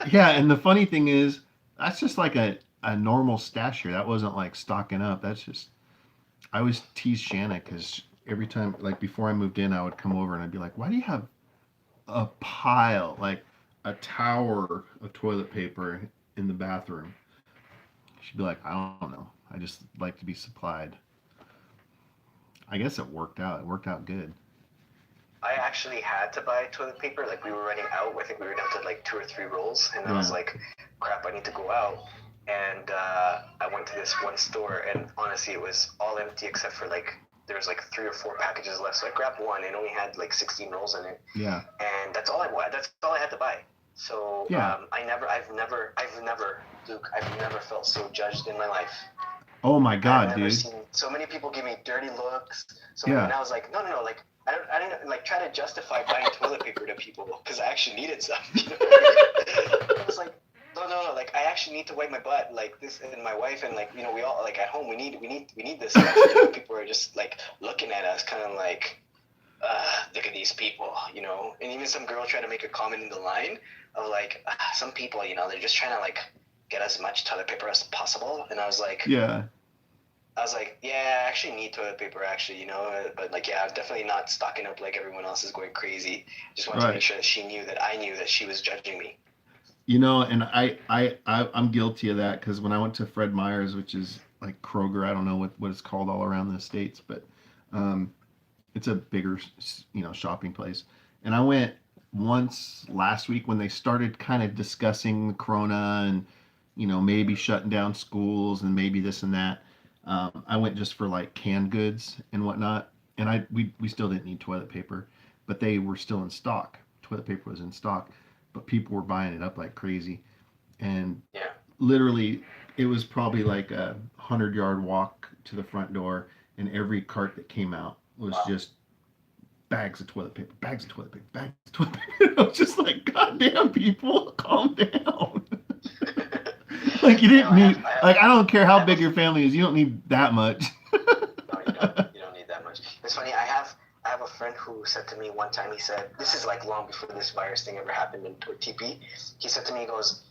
Yeah, and the funny thing is, that's just like a normal stash here. That wasn't like stocking up. That's just I always tease Shanna because every time, like before I moved in, I would come over and I'd be like, "Why do you have a pile, like a tower of toilet paper in the bathroom?" She'd be like, "I don't know. I just like to be supplied." I guess it worked out. It worked out good. I actually had to buy toilet paper. Like we were running out. I think we were down to 2 or 3 rolls, and I was like, "Crap, I need to go out." And I went to this one store, and honestly, it was all empty except for there was like 3 or 4 packages left. So I grabbed one and it only had like 16 rolls in it. Yeah. And that's all I wanted. That's all I had to buy. So Yeah. I've never, Luke, I've never felt so judged in my life. Oh my God, I've never dude. seen so many people give me dirty looks. Yeah. And I was like, no, like I didn't like try to justify buying toilet paper to people because I actually needed some. You know what I mean? I was like, no, like I actually need to wipe my butt, like this, and my wife, and like, you know, we all like at home we need this stuff. You know, people are just like looking at us, kind of like, look at these people, you know. And even some girl tried to make a comment in the line of like, some people, you know, they're just trying to like get as much toilet paper as possible. And I was like, yeah, I actually need toilet paper, actually, you know, but like, yeah, I'm definitely not stocking up like everyone else is going crazy. Just wanted to make sure that she knew that I knew that she was judging me. You know, and I'm guilty of that, because when I went to Fred Meyer's, which is like Kroger, I don't know what it's called all around the States, but it's a bigger, you know, shopping place. And I went once last week when they started kind of discussing the corona and, you know, maybe shutting down schools and maybe this and that. I went just for like canned goods and whatnot, and we still didn't need toilet paper, but they were still in stock. Toilet paper was in stock, but people were buying it up like crazy. And literally, it was probably like a 100-yard walk to the front door, and every cart that came out was just bags of toilet paper, bags of toilet paper, bags of toilet paper. I was just like, goddamn, people, calm down. Like, you didn't need, like, I don't care how big your family is, you don't need that much. No, you don't need that much. It's funny, I have a friend who said to me one time, he said, this is like long before this virus thing ever happened in TP. He said to me, he goes,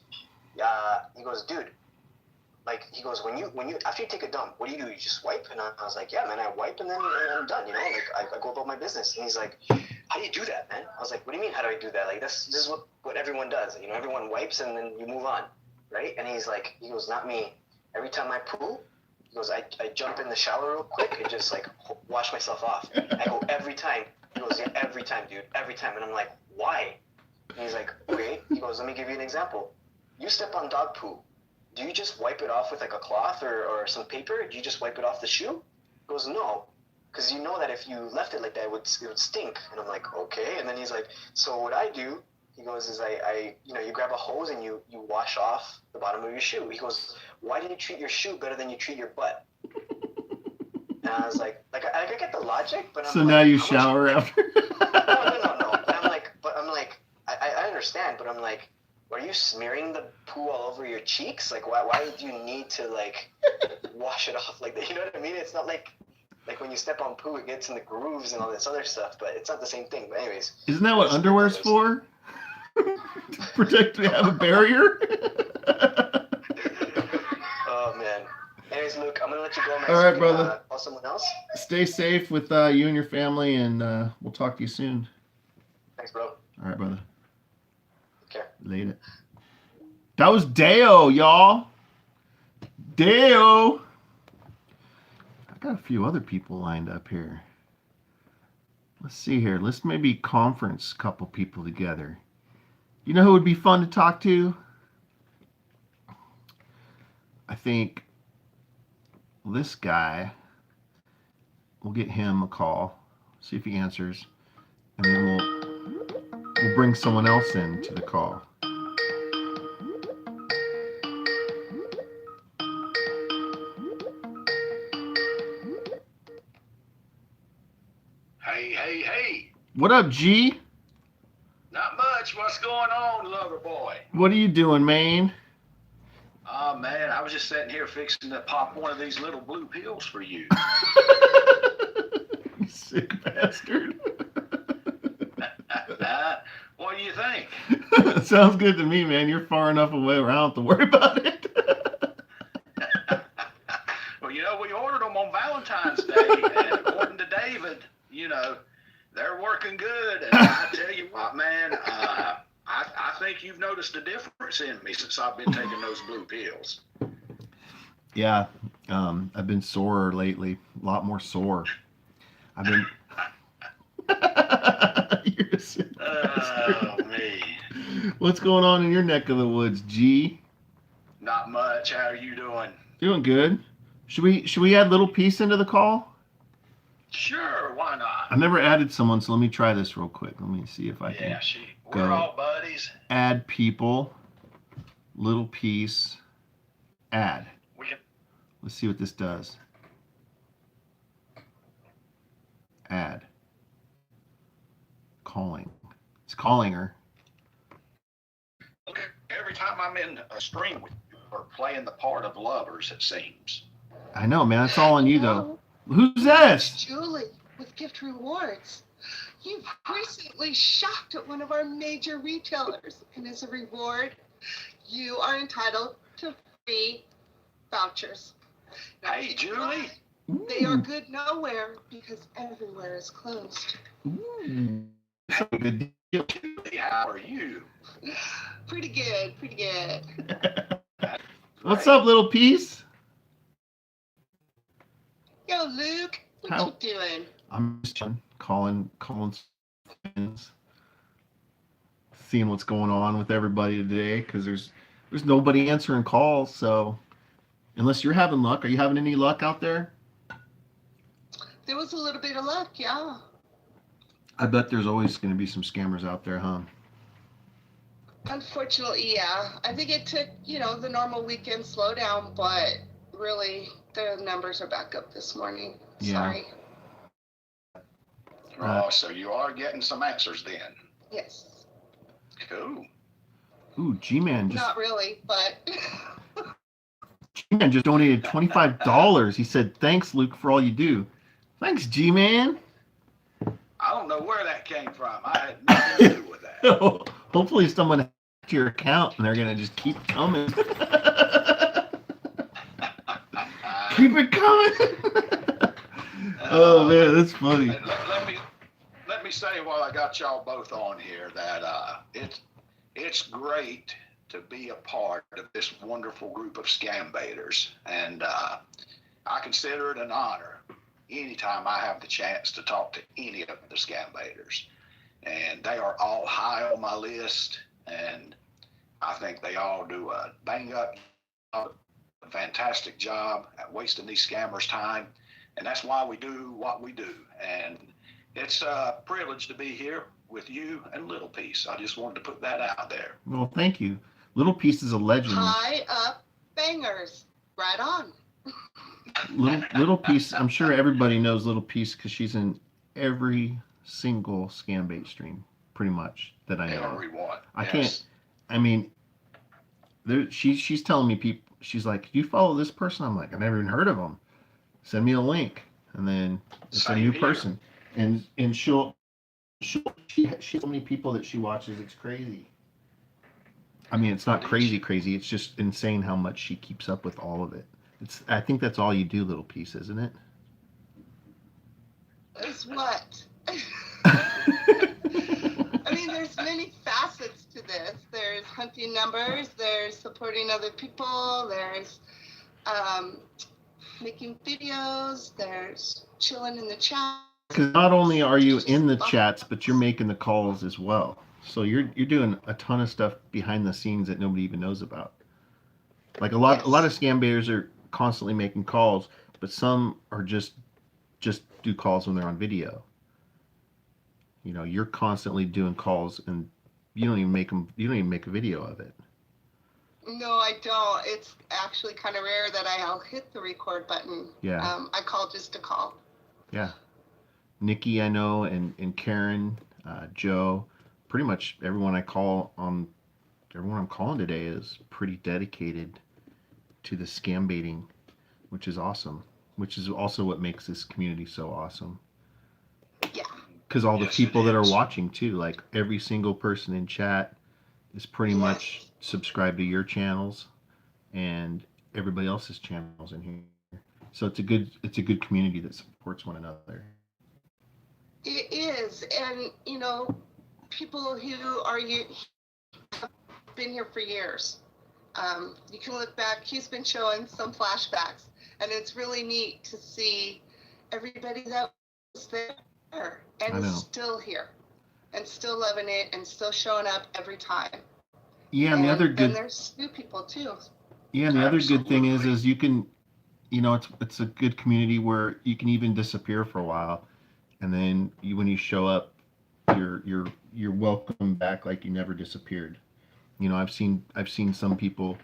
dude, like, he goes, when you after you take a dump, what do? You just wipe? And I was like, yeah, man, I wipe and then I'm done, you know, like I go about my business. And he's like, how do you do that, man? I was like, what do you mean, how do I do that? Like, this is what everyone does, you know, everyone wipes and then you move on, right? And he goes, not me. Every time I poo, he goes, I jump in the shower real quick and just like wash myself off. I go every time. He goes, yeah, every time, dude, every time. And I'm like, why? And he's like, okay. He goes, let me give you an example. You step on dog poo. Do you just wipe it off with like a cloth or some paper? Do you just wipe it off the shoe? He goes, no. Because you know that if you left it like that, it would stink. And I'm like, okay. And then he's like, so what I do, he goes, is I you know, you grab a hose and you wash off the bottom of your shoe. He goes, why do you treat your shoe better than you treat your butt? And I was like I get the logic, but I'm so like, now you shower after? No. But I'm like, I understand, but I'm like, are you smearing the poo all over your cheeks? Like, why do you need to like wash it off like that? You know what I mean? It's not like when you step on poo, it gets in the grooves and all this other stuff, but it's not the same thing. But anyways, isn't that what underwear's for? To protect, to have a barrier. Oh man. Anyways, Luke, I'm gonna let you go. All right, brother. Call someone else. Stay safe with you and your family, and we'll talk to you soon. Thanks, bro. All right, brother. Okay. Later. That was Deo, y'all. Deo. I got a few other people lined up here. Let's see here. Let's maybe conference a couple people together. You know who would be fun to talk to? I think this guy, we'll get him a call, see if he answers, and then we'll bring someone else in to the call. Hey. What up, G? Not much. What's going on, lover boy? What are you doing, man? Oh, man, I was just sitting here fixing to pop one of these little blue pills for you. You sick bastard. What do you think? Sounds good to me, man. You're far enough away where I don't have to worry about it. Well, you know, we ordered them on Valentine's Day, and according to David, you know, they're working good. And I tell you what, man, I think you've noticed a difference in me since I've been taking those blue pills. Yeah, I've been sore lately. A lot more sore. I've been... You're a sick bastard. Me. What's going on in your neck of the woods, G? Not much. How are you doing? Doing good. Should we add Little Peace into the call? Sure, why not? I never added someone, so let me try this real quick. Let me see if I can Yeah, we're go. all buddies. Add people, little piece, add. Let's see what this does. Add. Calling. It's calling her. Every time I'm in a stream with you, or playing the part of lovers, it seems. I know, man. It's all on you, though. Who's this? Julie with gift rewards. You've recently shopped at one of our major retailers, and as a reward, you are entitled to free vouchers. Now, Hey, Julie. they are good nowhere because everywhere is closed. Ooh. That's a good deal. Julie, how are you? Pretty good, pretty good. What's up, little piece? Yo, Luke, what How- you doing? I'm just calling friends, seeing what's going on with everybody today, because there's nobody answering calls. So unless you're having luck, are you having any luck out there? There was a little bit of luck, yeah. I bet there's always going to be some scammers out there, huh? Unfortunately, yeah. I think it took, the normal weekend slowdown, but really the numbers are back up this morning. Yeah. Sorry. Oh, so you are getting some answers then. Yes. Cool. Ooh, G-Man Not really, but G-Man just donated $25. He said, "Thanks, Luke, for all you do." Thanks, G-Man. I don't know where that came from. I had nothing to do with that. Hopefully someone hacked your account and they're going to just keep coming. Keep it coming. Oh, man, that's funny. And let me say while I got y'all both on here that it's great to be a part of this wonderful group of Scambaiters, and I consider it an honor anytime I have the chance to talk to any of the Scambaiters, and they are all high on my list, and I think they all do a fantastic job at wasting these scammers' time, and that's why we do what we do. And it's a privilege to be here with you and Little Piece. I just wanted to put that out there. Well, thank you. Little Piece is a legend. high up bangers. Right on. Little Piece, I'm sure everybody knows Little Piece because she's in every single Scambait stream, pretty much, that I know. Everyone. I Yes. can't. I mean, she's telling me people. She's like, "Do you follow this person?" I'm like, "I've never even heard of them. Send me a link." And then it's Same a new here. person, and she has so many people that she watches. It's crazy. I mean, it's not crazy. It's just insane how much she keeps up with all of it. I think that's all you do, Little Piece, isn't it? Is what? I mean, there's many facets to this. There's hunting numbers, there's supporting other people, there's making videos, there's chilling in the chat. Because not only are you in the chats, but you're making the calls as well. So you're doing a ton of stuff behind the scenes that nobody even knows about. Like a lot of Scambaiters are constantly making calls, but some are just do calls when they're on video. You're constantly doing calls, and you don't even make a video of it. No, I don't. It's actually kind of rare that I'll hit the record button. Yeah. I call just to call. Yeah. Nikki, I know, and Karen, Joe, pretty much everyone I'm calling today is pretty dedicated to the scambaiting, which is awesome. Which is also what makes this community so awesome. Yeah. Because all the Yes, people it that are is. watching too, like every single person in chat is pretty much subscribed to your channels and everybody else's channels in here. So it's a good community that supports one another. It is, and people who have been here for years. You can look back. He's been showing some flashbacks, and it's really neat to see everybody that was there and I know. is still here, and still loving it, and still showing up every time. Yeah, and the other then good there's new people too. Yeah, and the other good thing is you can you know, it's a good community where you can even disappear for a while, and then when you show up, you're welcome back like you never disappeared. You know, I've seen some people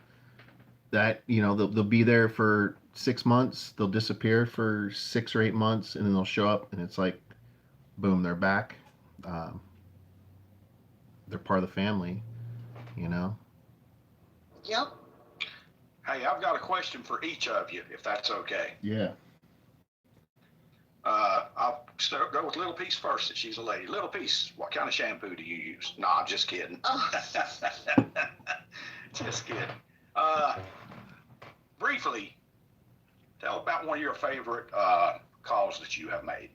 that, you know, they'll be there for 6 months, they'll disappear for 6 or 8 months, and then they'll show up, and it's like, boom, they're back. Um, they're part of the family. You know. Yep. Hey, I've got a question for each of you, if that's okay. Yeah. I'll go with Little Piece first, since she's a lady. Little Piece, what kind of shampoo do you use? No, I'm just kidding. Oh. Just kidding. Briefly, tell about one of your favorite calls that you have made.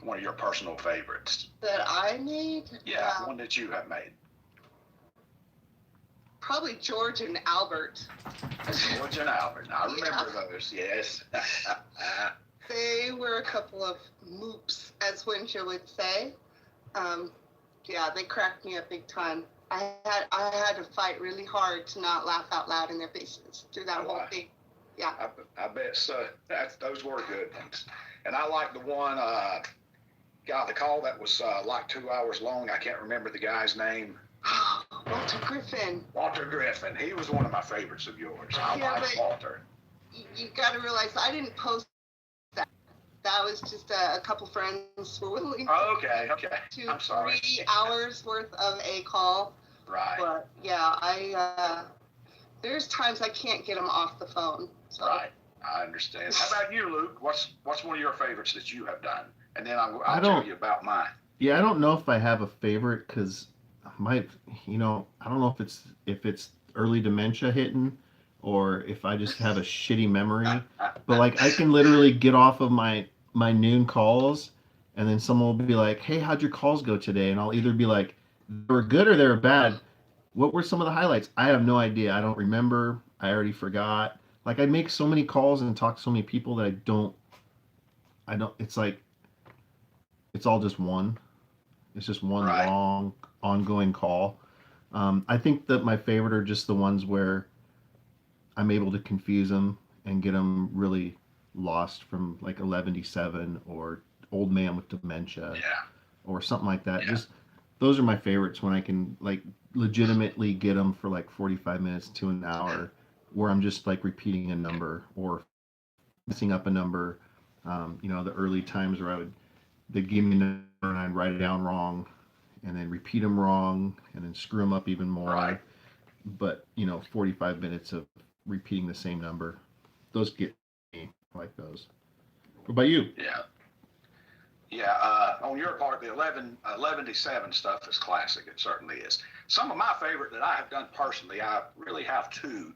One of your personal favorites. That I made? Yeah, one that you have made. Probably George and Albert. George and Albert. I remember those, yes. They were a couple of moops, as Winja would say. Yeah, they cracked me up big time. I had to fight really hard to not laugh out loud in their faces through that whole thing. Yeah. I bet so. Those were good ones. And I like the one, the call that was like 2 hours long. I can't remember the guy's name. Walter Griffin. Walter Griffin. He was one of my favorites of yours. I like Walter. You got to realize I didn't post that. That was just a couple friends were willing okay. to I'm sorry. 3 hours worth of a call. Right. But yeah, there's times I can't get them off the phone. So. Right. I understand. How about you, Luke? What's one of your favorites that you have done? And then I'll tell you about mine. Yeah, I don't know if I have a favorite because I don't know if it's early dementia hitting or if I just have a shitty memory. But like I can literally get off of my noon calls, and then someone will be like, "Hey, how'd your calls go today?" And I'll either be like, "They were good" or "They were bad." What were some of the highlights? I have no idea. I don't remember. I already forgot. Like I make so many calls and talk to so many people that I don't. It's like it's all just one. It's just one long ongoing call. I think that my favorite are just the ones where I'm able to confuse them and get them really lost, from like 11-7 or old man with dementia or something like that. Just those are my favorites, when I can like legitimately get them for like 45 minutes to an hour, where I'm just like repeating a number or messing up a number. The early times where they'd give me a number and I'd write it down wrong and then repeat them wrong and then screw them up even more. Right. But 45 minutes of repeating the same number, those get me. I like those. What about you? On your part, the 11-7 stuff is classic. It certainly is. Some of my favorite that I have done personally, I really have two.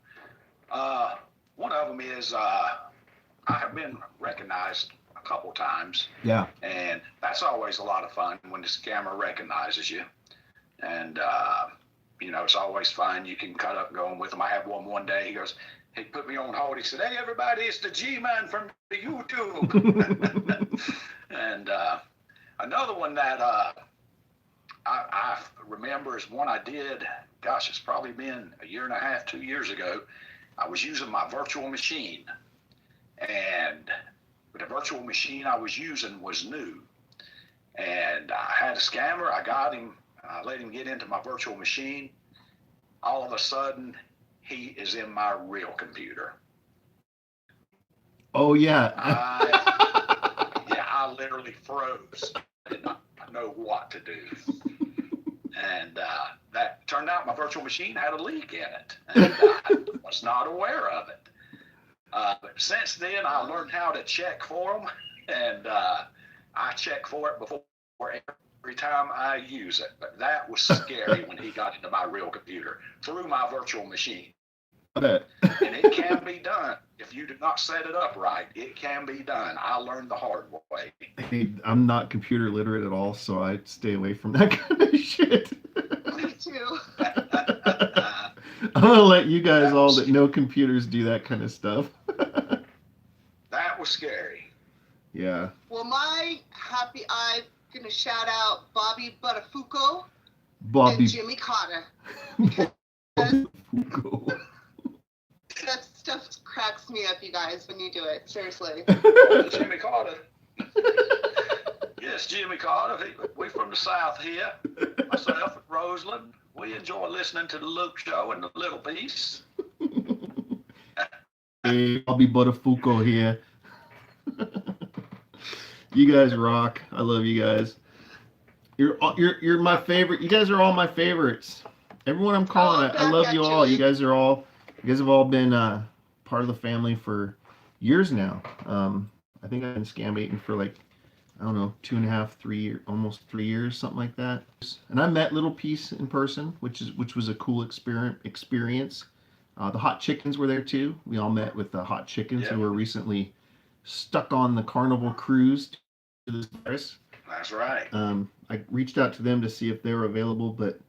One of them is I have been recognized a couple times. Yeah. And that's always a lot of fun when the scammer recognizes you. And, it's always fun. You can cut up going with them. I had one day. He goes, he put me on hold. He said, "Hey, everybody, it's the G-Man from the YouTube." And another one that I remember is one I did, gosh, it's probably been a year and a half, 2 years ago. I was using my virtual machine. And the virtual machine I was using was new. And I had a scammer. I got him. I let him get into my virtual machine. All of a sudden, he is in my real computer. Oh, yeah. I literally froze. I did not know what to do. And that turned out my virtual machine had a leak in it. And I was not aware of it. But since then, I learned how to check for them. And I check for it before every time I use it. But that was scary when he got into my real computer through my virtual machine. And it can be done. If you do not set it up right, it can be done. I learned the hard way. Hey, I'm not computer literate at all, so I stay away from that kind of shit. Me too. I'm going to let you guys all that know computers do that kind of stuff. That was scary. Yeah. Well, I'm going to shout out Bobby Buttafuoco Bobby. and Jimmy Cotter. Buttafuoco. That stuff's cracks me up, you guys, when you do it. Seriously. Jimmy Carter. Yes, Jimmy Carter. We from the South here. Myself and Roseland. We enjoy listening to the Luke Show and the Little Piece. Hey, I'll be Buttafuoco here. You guys rock. I love you guys. You're my favorite. You guys are all my favorites. Everyone I'm calling, I love you all. You guys have all been part of the family for years now. I think I've been Scambaiting for like, I don't know, 2.5, 3 years, almost 3 years, something like that. And I met Little Piece in person, which was a cool experience. The Hot Chickens were there too. We all met with the Hot Chickens who were recently stuck on the Carnival cruise to this virus. That's right. I reached out to them to see if they were available, but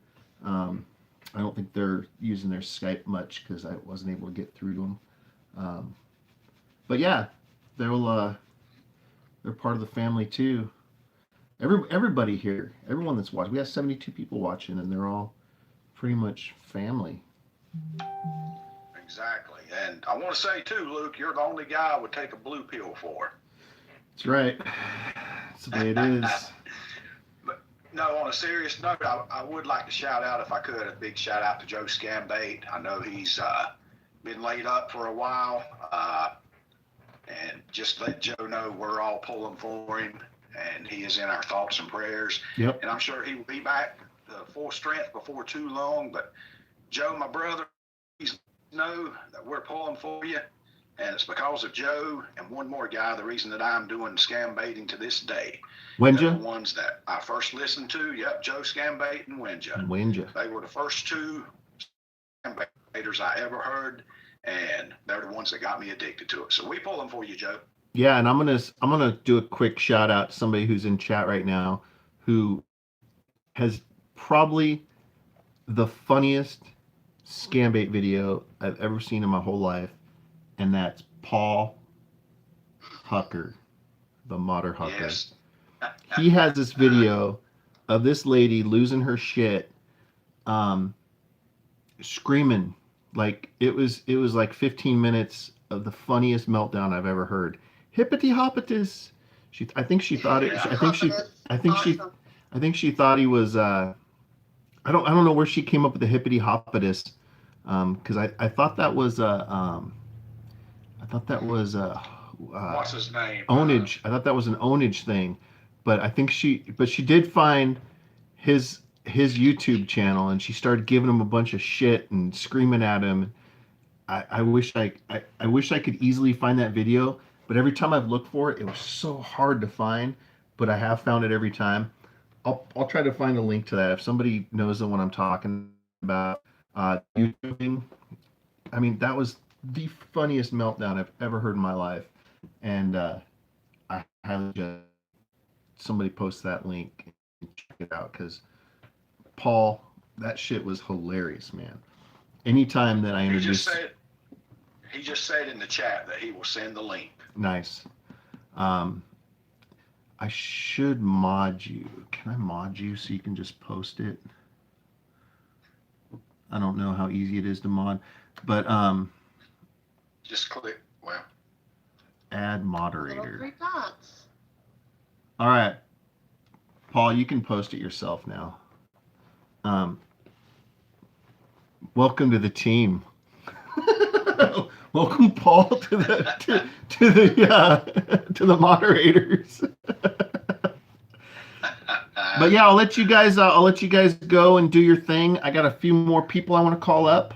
I don't think they're using their Skype much because I wasn't able to get through to them. But yeah, they're part of the family too. Everybody here, everyone that's watching, we have 72 people watching, and they're all pretty much family. Exactly. And I want to say too, Luke, you're the only guy I would take a blue pill for. That's right. That's the way it is. But no, on a serious note, I would like to shout out, if I could, a big shout out to Joe Scambait. I know he's been laid up for a while. And just let Joe know we're all pulling for him, and he is in our thoughts and prayers. Yep. And I'm sure he will be back to full strength before too long. But Joe, my brother, please know that we're pulling for you, and it's because of Joe and one more guy. The reason that I'm doing Scambaiting to this day. Wenja? The ones that I first listened to. Yep, Joe Scambait and Wenja. Wenja. They were the first two Scambaiters I ever heard. And they're the ones that got me addicted to it. So we pull them for you, Joe. Yeah, and I'm gonna do a quick shout out to somebody who's in chat right now, who has probably the funniest Scambait video I've ever seen in my whole life, and that's Paul Hucker, the modder Hucker. Yes. He has this video of this lady losing her shit, screaming. Like it was like 15 minutes of the funniest meltdown I've ever heard. Hippity hoppitus. I think she thought he was I don't know where she came up with the hippity hoppitus. Because I thought that was What's his name? Ownage. I thought that was an ownage thing. But she did find his YouTube channel, and she started giving him a bunch of shit and screaming at him. I wish I could easily find that video, but every time I've looked for it, it was so hard to find. But I have found it every time. I'll try to find a link to that if somebody knows the one I'm talking about. YouTubing. I mean, that was the funniest meltdown I've ever heard in my life, and I highly suggest somebody post that link and check it out, because Paul, that shit was hilarious, man. Anytime that I introduce... He just said in the chat that he will send the link. Nice. I should mod you. Can I mod you so you can just post it? I don't know how easy it is to mod, but just click, well, add moderator. Little three dots. All right. Paul, you can post it yourself now. Welcome to the team. Welcome, Paul, to the moderators. But yeah, I'll let you guys go and do your thing. I got a few more people I want to call up.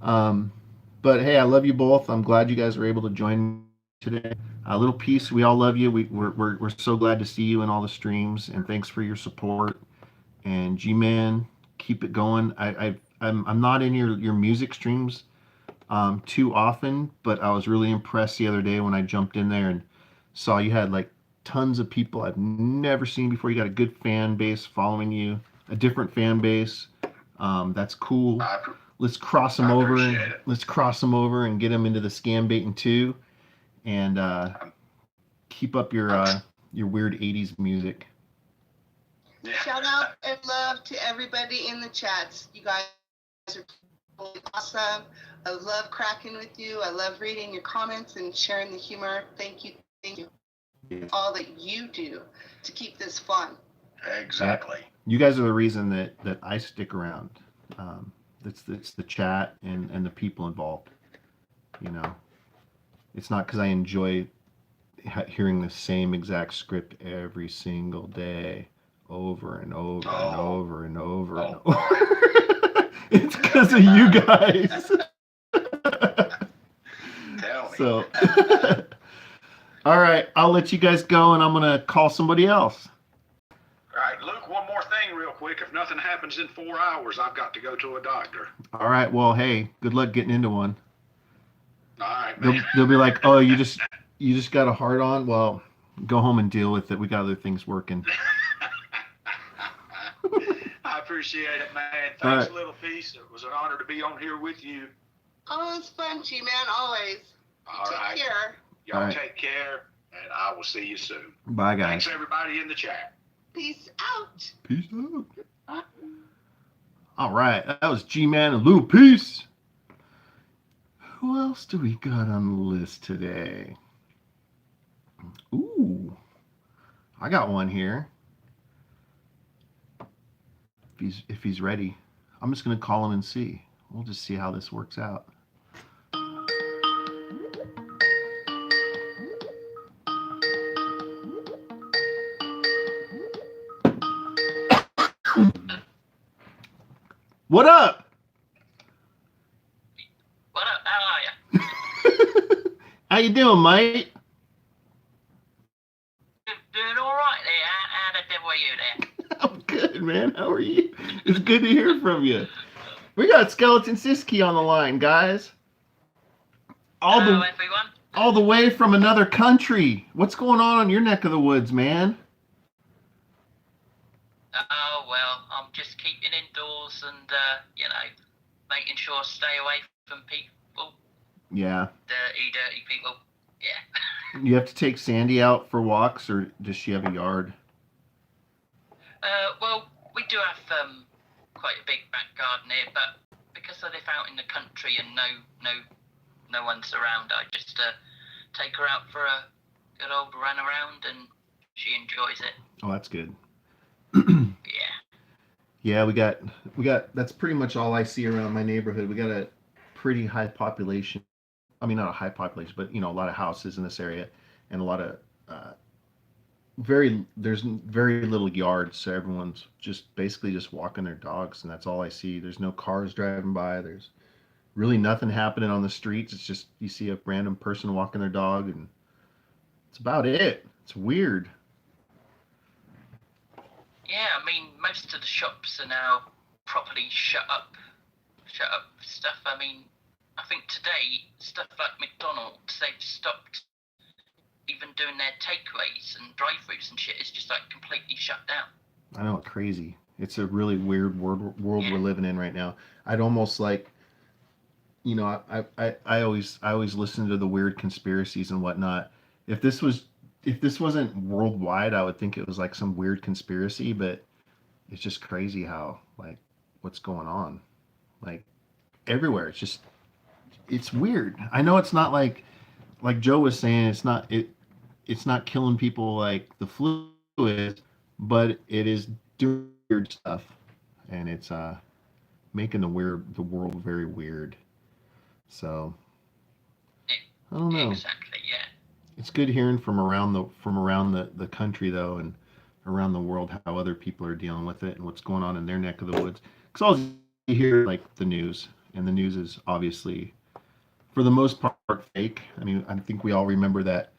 But hey, I love you both. I'm glad you guys were able to join me today. Little Piece, we all love you. We're so glad to see you in all the streams, and thanks for your support. And G-Man, keep it going. I'm not in your music streams too often, but I was really impressed the other day when I jumped in there and saw you had like tons of people I've never seen before. You got a good fan base following you, a different fan base. That's cool. Let's cross them over. Let's cross them over and get them into the Scambaiting too, and keep up your weird 80s music. Yeah. Shout out and love to everybody in the chats. You guys are awesome. I love cracking with you. I love reading your comments and sharing the humor. Thank you. Thank you. All that you do to keep this fun. Exactly. You guys are the reason that I stick around. It's the chat and the people involved. You know, it's not because I enjoy hearing the same exact script every single day, over and over and over and over and over. It's because of you guys. Tell me. So, all right, I'll let you guys go, and I'm gonna call somebody else. All right, Luke, one more thing real quick. If nothing happens in 4 hours, I've got to go to a doctor. All right, well, hey, good luck getting into one. All right, man. They'll be like, oh, you just got a hard on. Well, go home and deal with it. We got other things working. I appreciate it, man. Thanks, right. Little Piece. It was an honor to be on here with you. Oh, it's fun, G-Man, always. All Take right. care. Y'all All right. take care, and I will see you soon. Bye, guys. Thanks, everybody in the chat. Peace out. Peace out. All right, that was G-Man and Little Piece. Who else do we got on the list today? Ooh, I got one here. If he's ready, I'm just gonna call him and see. We'll just see how this works out. What up? What up? How are you? How you doing, mate? Doing all right there. How the devil are you there? I'm good, man. How are you? It's good to hear from you. We got Skeleton Siski on the line, guys. Hello, everyone. All the way from another country. What's going on your neck of the woods, man? Oh, well, I'm just keeping indoors and, making sure I stay away from people, Yeah. dirty people. Yeah. You have to take Sandy out for walks, or does she have a yard? Well, we do have quite a big back garden here, but because I live out in the country and no one's around, I just take her out for a good old run around, and she enjoys it. Oh, that's good. Yeah. Yeah, we got. That's pretty much all I see around my neighborhood. We got a pretty high population. I mean, not a high population, but a lot of houses in this area, and a lot of there's very little yards, so everyone's basically just walking their dogs, and that's all I see. There's no cars driving by. There's really nothing happening on the streets. It's just you see a random person walking their dog, and it's about it. It's weird. Yeah, I mean, most of the shops are now properly shut up stuff. I mean, I think today, stuff like McDonald's, they've stopped even doing their takeaways, and drive-thrus and shit is just like completely shut down. I know, it's crazy. It's a really weird world we're living in right now. I'd almost like, I always listen to the weird conspiracies and whatnot. If this wasn't worldwide, I would think it was like some weird conspiracy, but it's just crazy how, like, what's going on, like, everywhere. It's weird. I know it's not like Joe was saying, it's not killing people like the flu is, but it is doing weird stuff, and it's making the world very weird. So I don't know. Exactly, yeah. It's good hearing from around the country, though, and around the world, how other people are dealing with it and what's going on in their neck of the woods. Because all you hear is, like, the news, and the news is obviously, for the most part, fake. I mean, I think we all remember that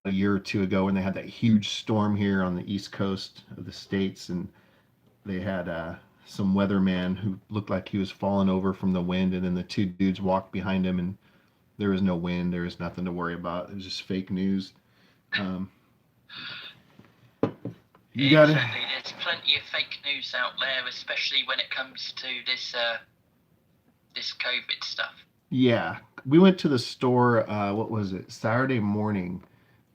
a year or two ago when they had that huge storm here on the east coast of the States, and they had some weatherman who looked like he was falling over from the wind, and then the two dudes walked behind him, and there was no wind, there was nothing to worry about. It was just fake news. You gotta. Exactly. There's plenty of fake news out there, especially when it comes to this COVID stuff. Yeah, we went to the store. What was it? Saturday morning.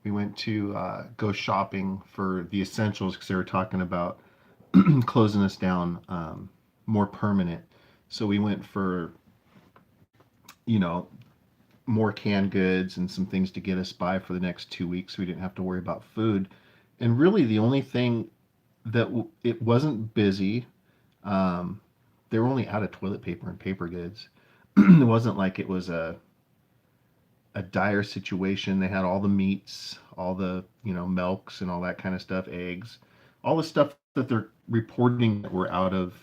We went to go shopping for the essentials because they were talking about closing us down more permanent. So we went for, you know, more canned goods and some things to get us by for the next 2 weeks. We didn't have to worry about food. And really, the only thing that it wasn't busy. They were only out of toilet paper and paper goods. It wasn't like it was a dire situation. They had all the meats, all the, you know, milks and all that kind of stuff, eggs, all the stuff that they're reporting that we're out of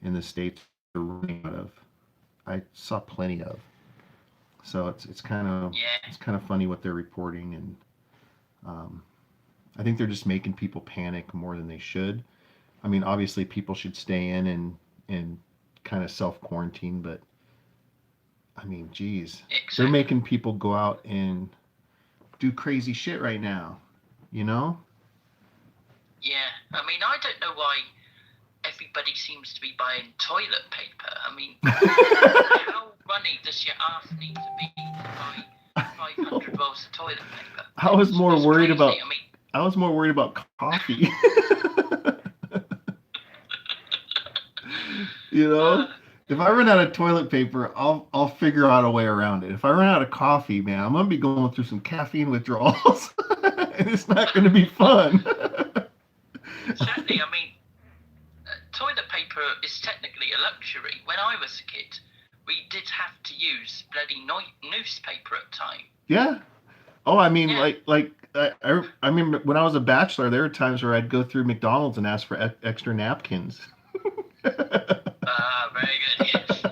in the States, they're running out of. I saw plenty of. So it's kind of Yeah. it's kind of funny what they're reporting, and I think they're just making people panic more than they should. I mean, obviously people should stay in and kind of self quarantine, but I mean, geez, they're Exactly. making people go out and do crazy shit right now, you know? Yeah. I mean, I don't know why everybody seems to be buying toilet paper. I mean, how money does your ass need to be to buy 500 rolls of toilet paper? I was more It's worried crazy. about I mean, I was more worried about coffee. You know? If I run out of toilet paper, I'll figure out a way around it. If I run out of coffee, man, I'm gonna be going through some caffeine withdrawals, and it's not gonna be fun. exactly. I mean, toilet paper is technically a luxury. When I was a kid, we did have to use bloody newspaper at time. Yeah. Oh, I mean, Yeah. I remember when I was a bachelor, there were times where I'd go through McDonald's and ask for extra napkins. Very good. Yes.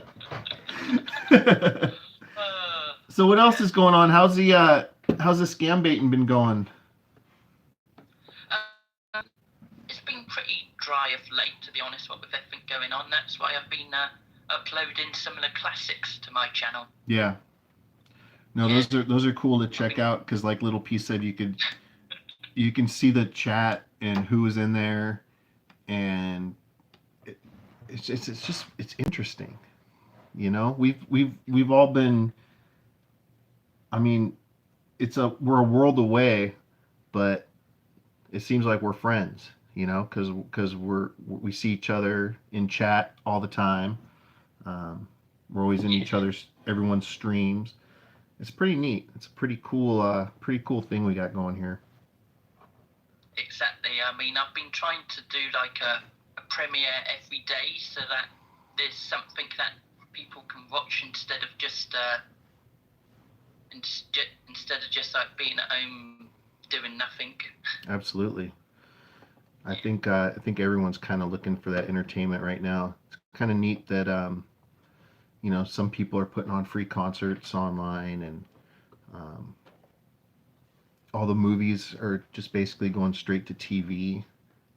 So what else is going on? How's the scambaiting been going? It's been pretty dry of late, to be honest. What with everything going on, that's why I've been uploading some of the classics to my channel. Yeah. No, Yeah. those are cool to check out because, like Little P said, you can see the chat and who is in there, and it's just it's interesting. You know, we've all been. I mean, we're a world away, but it seems like we're friends. You know, because we see each other in chat all the time. We're always in everyone's streams. It's pretty neat. It's a pretty cool thing we got going here. Exactly. I mean, I've been trying to do like a premiere every day so that there's something that people can watch instead of just like being at home doing nothing. Absolutely. I think everyone's kind of looking for that entertainment right now. It's kind of neat that you know, some people are putting on free concerts online, and all the movies are just basically going straight to TV,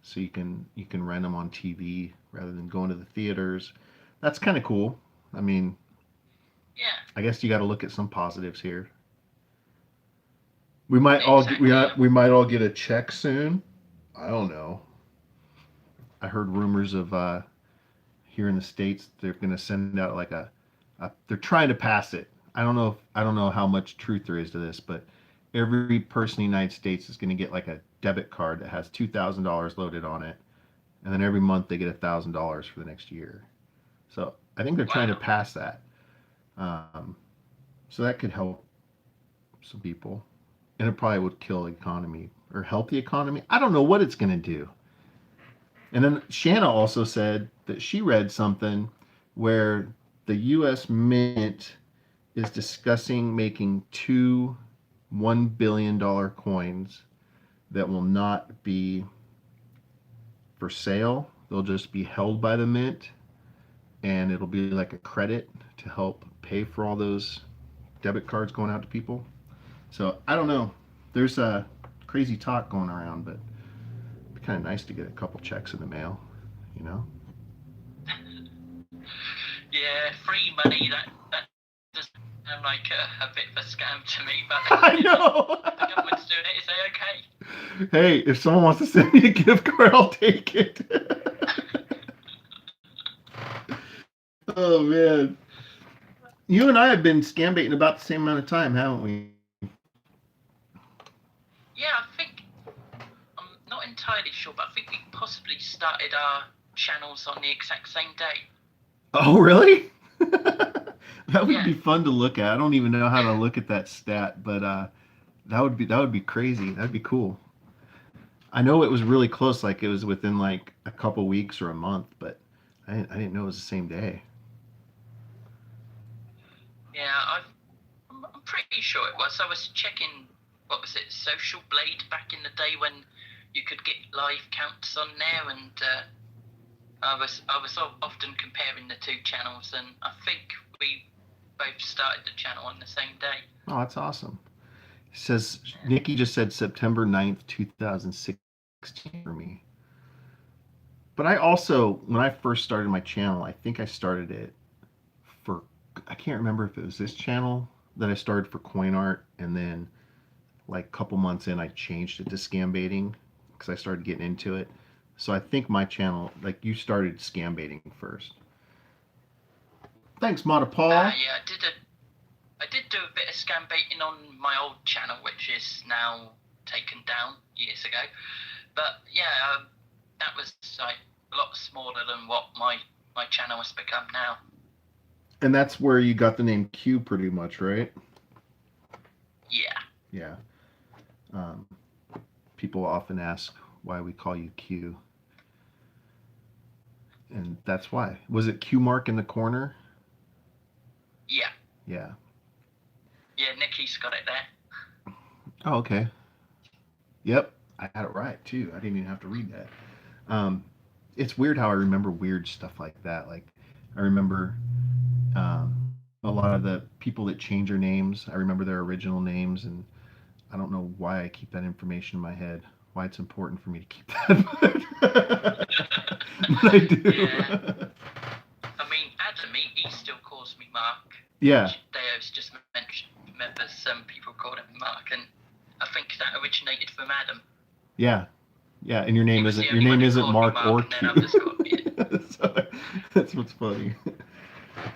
so you can rent them on TV rather than going to the theaters. That's kind of cool. I mean, Yeah. I guess you got to look at some positives here. We might all we might all get a check soon. I don't know. I heard rumors of here in the States they're going to send out like they're trying to pass it. I don't know how much truth there is to this, but every person in the United States is going to get like a debit card that has $2,000 loaded on it, and then every month they get $1,000 for the next year. So I think they're trying to pass that. So that could help some people, and it probably would kill the economy or help the economy. I don't know what it's going to do. And then Shanna also said that she read something where the U.S. Mint is discussing making two $1 billion coins that will not be for sale. They'll just be held by the Mint, and it'll be like a credit to help pay for all those debit cards going out to people. So I don't know. There's a crazy talk going around, but it'd be kind of nice to get a couple checks in the mail, you know? Yeah, free money, that does sound like a bit of a scam to me, but I know. the government's doing it, is they okay? Hey, if someone wants to send me a gift card, I'll take it. Oh, man. You and I have been scambaiting about the same amount of time, haven't we? Yeah, I think, I'm not entirely sure, but I think we possibly started our channels on the exact same day. Oh, really? That would Yeah. be fun to look at. I don't even know how to look at that stat, but that would be crazy. That'd be cool. I know it was really close, like it was within like a couple weeks or a month, but I didn't know it was the same day. Yeah, I'm pretty sure it was. I was checking, what was it, Social Blade back in the day when you could get live counts on there, and I was often comparing the two channels, and I think we both started the channel on the same day. Oh, that's awesome. It says Nikki just said September 9th, 2016 for me. But I also, when I first started my channel, I think I started it for, I can't remember if it was this channel that I started for coin art, and then like a couple months in, I changed it to scam baiting because I started getting into it. So I think my channel, like you started scam baiting first. Thanks, Mata Paul. Yeah, I did do a bit of scam baiting on my old channel, which is now taken down years ago. But yeah, that was like a lot smaller than what my channel has become now. And that's where you got the name Q pretty much, right? Yeah. Yeah. People often ask why we call you Q. And that's why. Was it Q mark in the corner? Yeah. Yeah. Yeah, Nikki's got it there. Oh, okay. Yep. I had it right, too. I didn't even have to read that. It's weird how I remember weird stuff like that. Like, I remember a lot of the people that change their names. I remember their original names, and I don't know why I keep that information in my head. Why it's important for me to keep that, but I do. Yeah. I mean, Adam, he still calls me Mark. Yeah. Deo's just mentioned, remember some people called him Mark, and I think that originated from Adam. Yeah. Yeah, and your name He was isn't the only one who called me Mark Mark, or and then Q. others called me it. So, that's what's funny.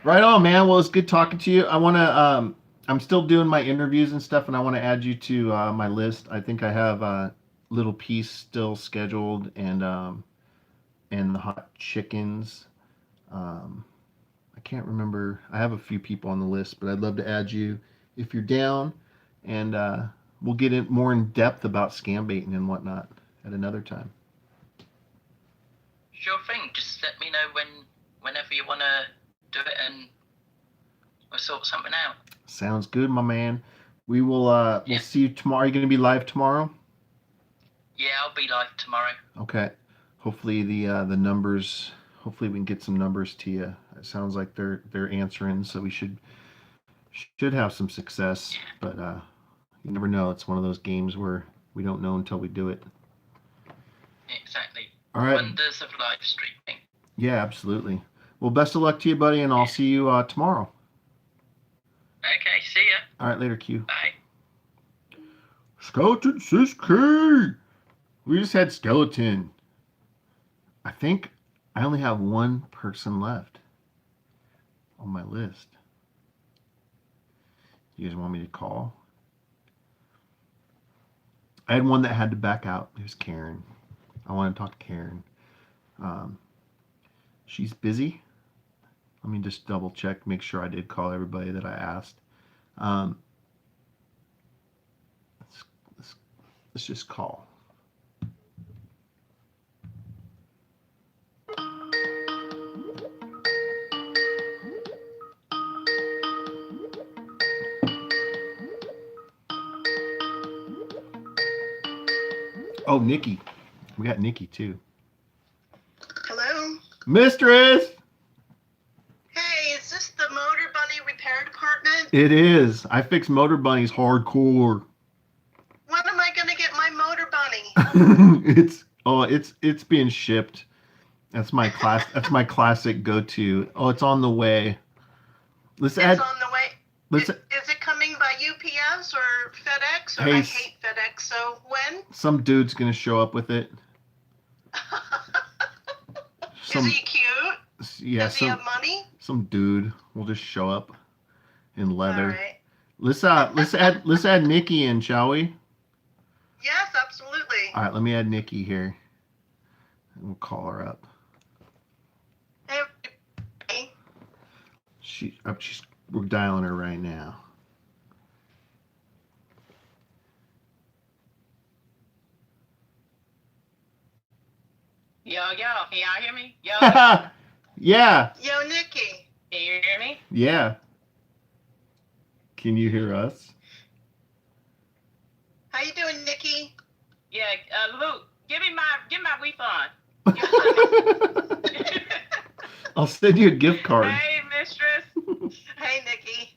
Right on, man. Well, it's good talking to you. I want to. I'm still doing my interviews and stuff, and I want to add you to my list. I think I have Little Piece still scheduled, and the hot chickens. I can't remember. I have a few people on the list, but I'd love to add you if you're down, and we'll get in more in depth about scam baiting and whatnot at another time. Sure thing. Just let me know whenever you want to do it, and we'll sort something out. Sounds good, my man. We will. We'll see you tomorrow. Are you going to be live tomorrow? Yeah, I'll be live tomorrow. Okay. Hopefully the numbers. Hopefully we can get some numbers to you. It sounds like they're answering, so we should have some success. But you never know. It's one of those games where we don't know until we do it. Exactly. All right. Wonders of live streaming. Yeah, absolutely. Well, best of luck to you, buddy, and I'll see you tomorrow. Okay, see ya. All right, later, Q. Bye. Skeleton Sis K. We just had Skeleton. I think I only have one person left on my list. You guys want me to call? I had one that had to back out. It was Karen. I want to talk to Karen. She's busy. Let me just double check, make sure I did call everybody that I asked. Let's just call. Oh, Nikki. We got Nikki too. Hello. Mistress! Hey, is this the Motor Bunny Repair Department? It is. I fix motor bunnies hardcore. When am I gonna get my Motor Bunny? it's being shipped. That's my classic go-to. Oh, it's on the way. It's on the way. Is it coming by UPS or FedEx? Or Hey, I hate FedEx. So when? Some dude's gonna show up with it. Is he cute? Yeah, Does he have money? Some dude will just show up in leather. All right. Let's add Nikki in, shall we? Yes, absolutely. All right, let me add Nikki here, and we'll call her up. Hey. We're dialing her right now. Yo, can y'all hear me? Yo, Yeah. Yo, Nikki. can you hear me? Yeah. Can you hear us? How you doing, Nikki? Yeah, Luke, give me my refund. Give it to me. I'll send you a gift card. Hey, mistress. Hey, Nikki.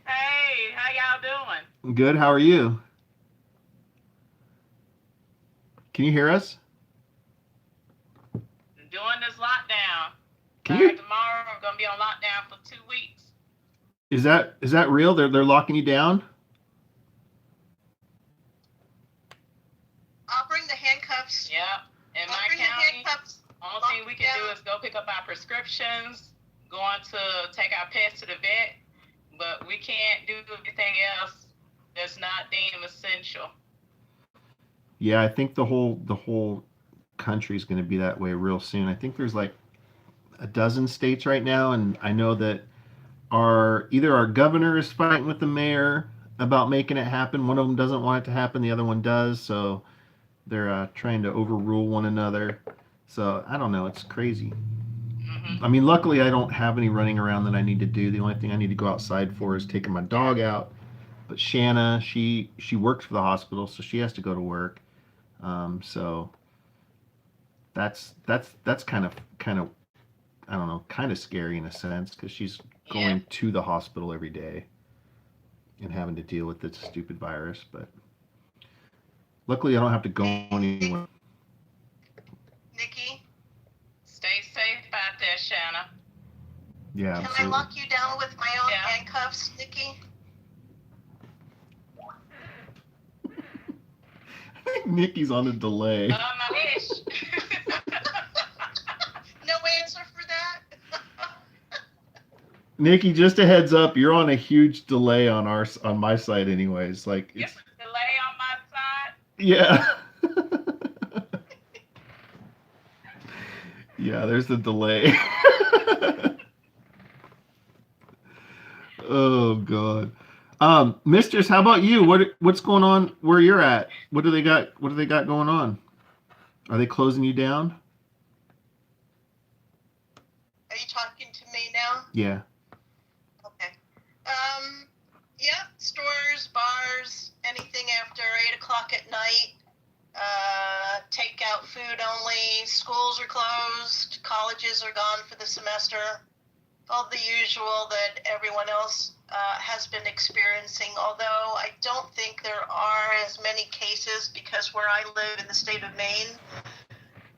Hey, how y'all doing? Good. How are you? Can you hear us? Doing this lockdown. Can you? Tomorrow I'm gonna be on lockdown for 2 weeks. Is that real? They're locking you down? I'll bring the handcuffs. Yep. In I'll my bring the county, handcuffs. only thing we can do is go pick up our prescriptions, going to take our pets to the vet, but we can't do anything else that's not deemed essential. Yeah, I think the whole country is going to be that way real soon. I think there's like a dozen states right now, and I know that either our governor is fighting with the mayor about making it happen. One of them doesn't want it to happen, the other one does. So they're trying to overrule one another. So I don't know. It's crazy. I mean, luckily I don't have any running around that I need to do. The only thing I need to go outside for is taking my dog out. But Shanna, she works for the hospital, so she has to go to work. So that's kind of I don't know, kind of scary in a sense because she's going to the hospital every day and having to deal with this stupid virus. But luckily, I don't have to go anywhere. Nikki, Stay safe out there, Shanna. Yeah, can absolutely. I lock you down with my own handcuffs, Nikki? I think Nikki's on a delay. My wish. No answer for that? Nikki, just a heads up, you're on a huge delay on my side, anyways. Like It's a delay on my side. Yeah. Yeah, there's a delay. Oh God. Mistress, how about you? What's going on where you're at? What do they got going on? Are they closing you down? Are you talking to me now? Yeah. Okay. Yeah, stores, bars, anything after 8 o'clock at night. Takeout food only. Schools are closed. Colleges are gone for the semester. All the usual that everyone else has been experiencing, although I don't think there are as many cases because where I live in the state of Maine,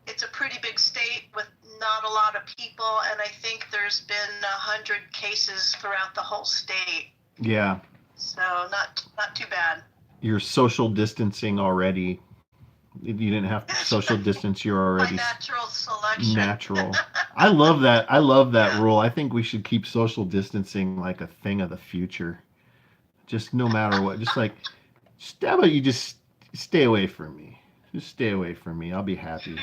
it's a pretty big state with not a lot of people, and I think there's been 100 cases throughout the whole state. Yeah. So not too bad. You're social distancing already. You didn't have to social distance. You're already By natural selection. natural. I love that. I love that rule. I think we should keep social distancing like a thing of the future. Just no matter what. Just like, how about you just stay away from me? Just stay away from me. I'll be happy.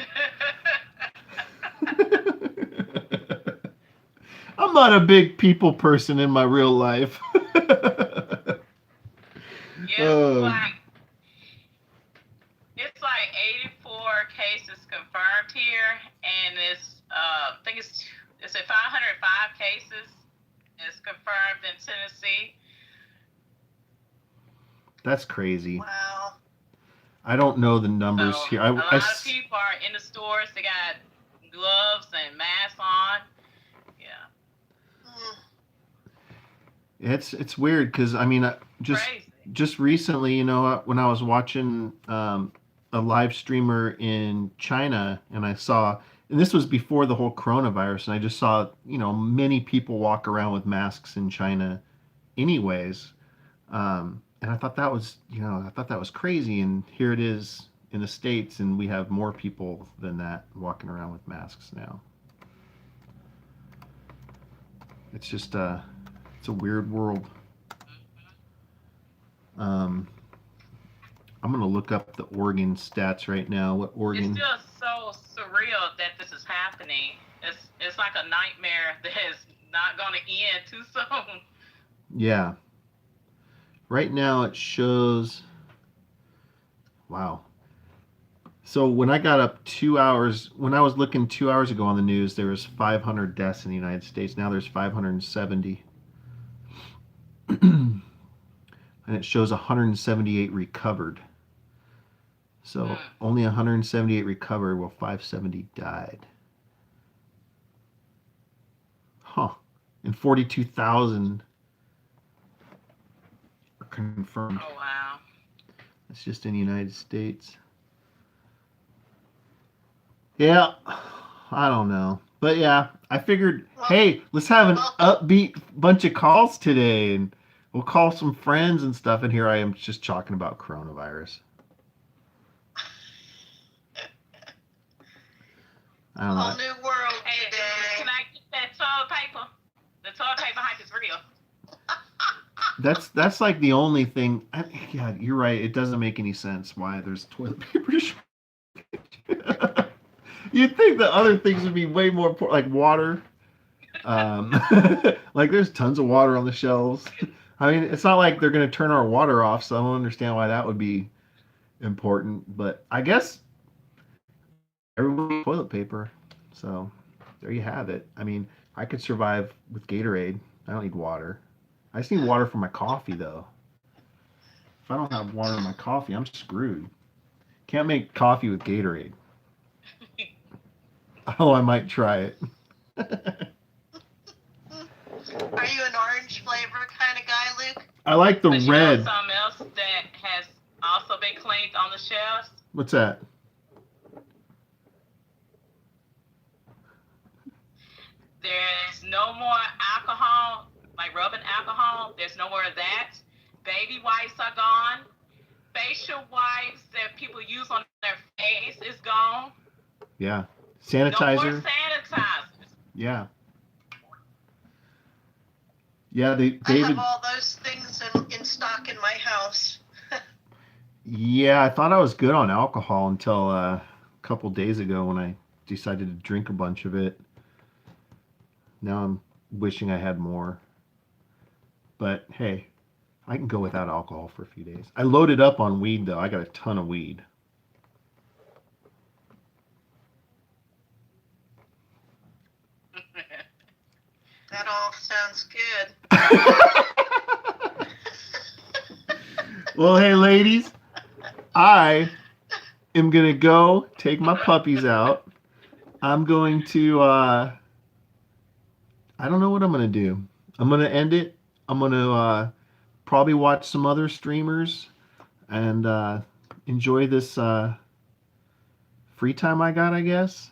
I'm not a big people person in my real life. It's like 84 cases confirmed here, and I think it's 505 cases is confirmed in Tennessee. That's crazy. Wow. I don't know the numbers So here. a lot of people are in the stores. They got gloves and masks on. Yeah. It's weird because I mean just recently, you know, when I was watching a live streamer in China, and I saw, and this was before the whole coronavirus, and I just saw, you know, many people walk around with masks in China, anyways, and I thought that was, you know, crazy, and here it is in the States, and we have more people than that walking around with masks now. It's just it's a weird world. I'm gonna look up the Oregon stats right now. What Oregon? It's still so real that this is happening. It's like a nightmare that is not going to end too soon. Yeah. Right now it shows. Wow. So when I got up 2 hours, when I was looking 2 hours ago on the news, there was 500 deaths in the United States. Now there's 570. And it shows 178 recovered. So only 178 recovered, while 570 died. Huh. And 42,000 are confirmed. Oh, wow. That's just in the United States. Yeah, I don't know. But yeah, I figured, hey, let's have an upbeat bunch of calls today, and we'll call some friends and stuff. And here I am just talking about coronavirus. I don't know. Whole new world Hey, today. can I get that toilet paper? The toilet paper hype is real. That's like the only thing. Yeah, you're right. It doesn't make any sense why there's toilet paper shortage. You'd think the other things would be way more important, like water. Like there's tons of water on the shelves. I mean, it's not like they're going to turn our water off, so I don't understand why that would be important. But I guess everybody needs toilet paper. So there you have it. I mean, I could survive with Gatorade. I don't need water. I just need water for my coffee, though. If I don't have water in my coffee, I'm screwed. Can't make coffee with Gatorade. Oh, I might try it. Are you an orange flavor kind of guy, Luke? I like the But you red. know something else that has also been cleaned on the shelves? What's that? There's no more alcohol, like rubbing alcohol. There's no more of that. Baby wipes are gone. Facial wipes that people use on their face is gone. Yeah. No more Sanitizer. sanitizers. Yeah. Yeah, I David. have all those things in stock in my house. Yeah, I thought I was good on alcohol until a couple days ago when I decided to drink a bunch of it. Now I'm wishing I had more. But hey, I can go without alcohol for a few days. I loaded up on weed, though. I got a ton of weed. That all sounds good. Well, hey, ladies, I am going to go take my puppies out. I'm going to, I don't know what I'm going to do. I'm going to end it. I'm going to probably watch some other streamers and enjoy this free time I got, I guess.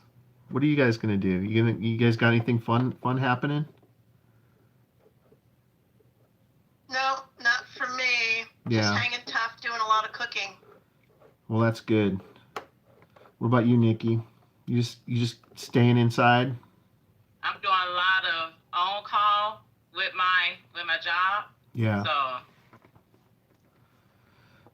What are you guys going to do? You guys got anything fun happening? No, not for me. Yeah. Just hanging tough, doing a lot of cooking. Well, that's good. What about you, Nikki? You just staying inside? I'm doing a lot of on call with my job. Yeah. So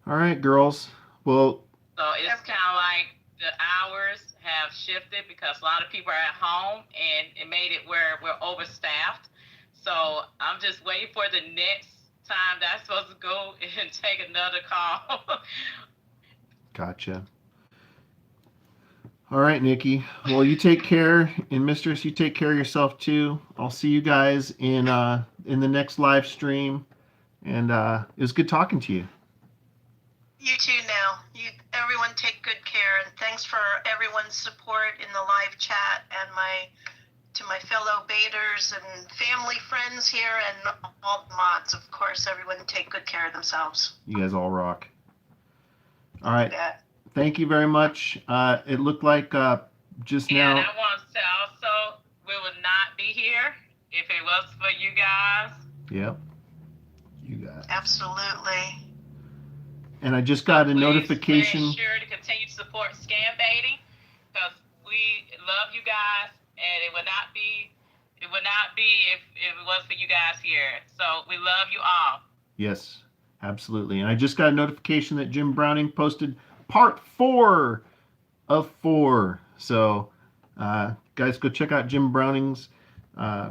All right, girls. Well, it's kind of like the hours have shifted because a lot of people are at home, and it made it where we're overstaffed. So I'm just waiting for the next time that I'm supposed to go and take another call. gotcha. All right, Nikki. Well, you take care, and Mistress, you take care of yourself too. I'll see you guys in the next live stream, and it was good talking to you. You too now. Everyone take good care, and thanks for everyone's support in the live chat, and to my fellow baiters and family friends here, and all the mods, of course. Everyone take good care of themselves. You guys all rock. All right. Yeah. Thank you very much. It looked like just And now. I want to say also, we would not be here if it was for you guys. Yep. You got it. Absolutely. And I just got a Please notification. Make sure to continue to support Scambaiting because we love you guys, and it would not be if it was for you guys here. So we love you all. Yes, absolutely. And I just got a notification that Jim Browning posted part 4 of 4. So Guys, go check out Jim Browning's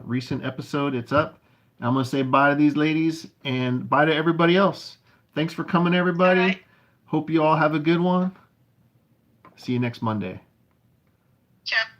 recent episode. It's up. I'm going to say bye to these ladies and bye to everybody else. Thanks for coming, everybody. All right. Hope you all have a good one. See you next Monday. Ciao.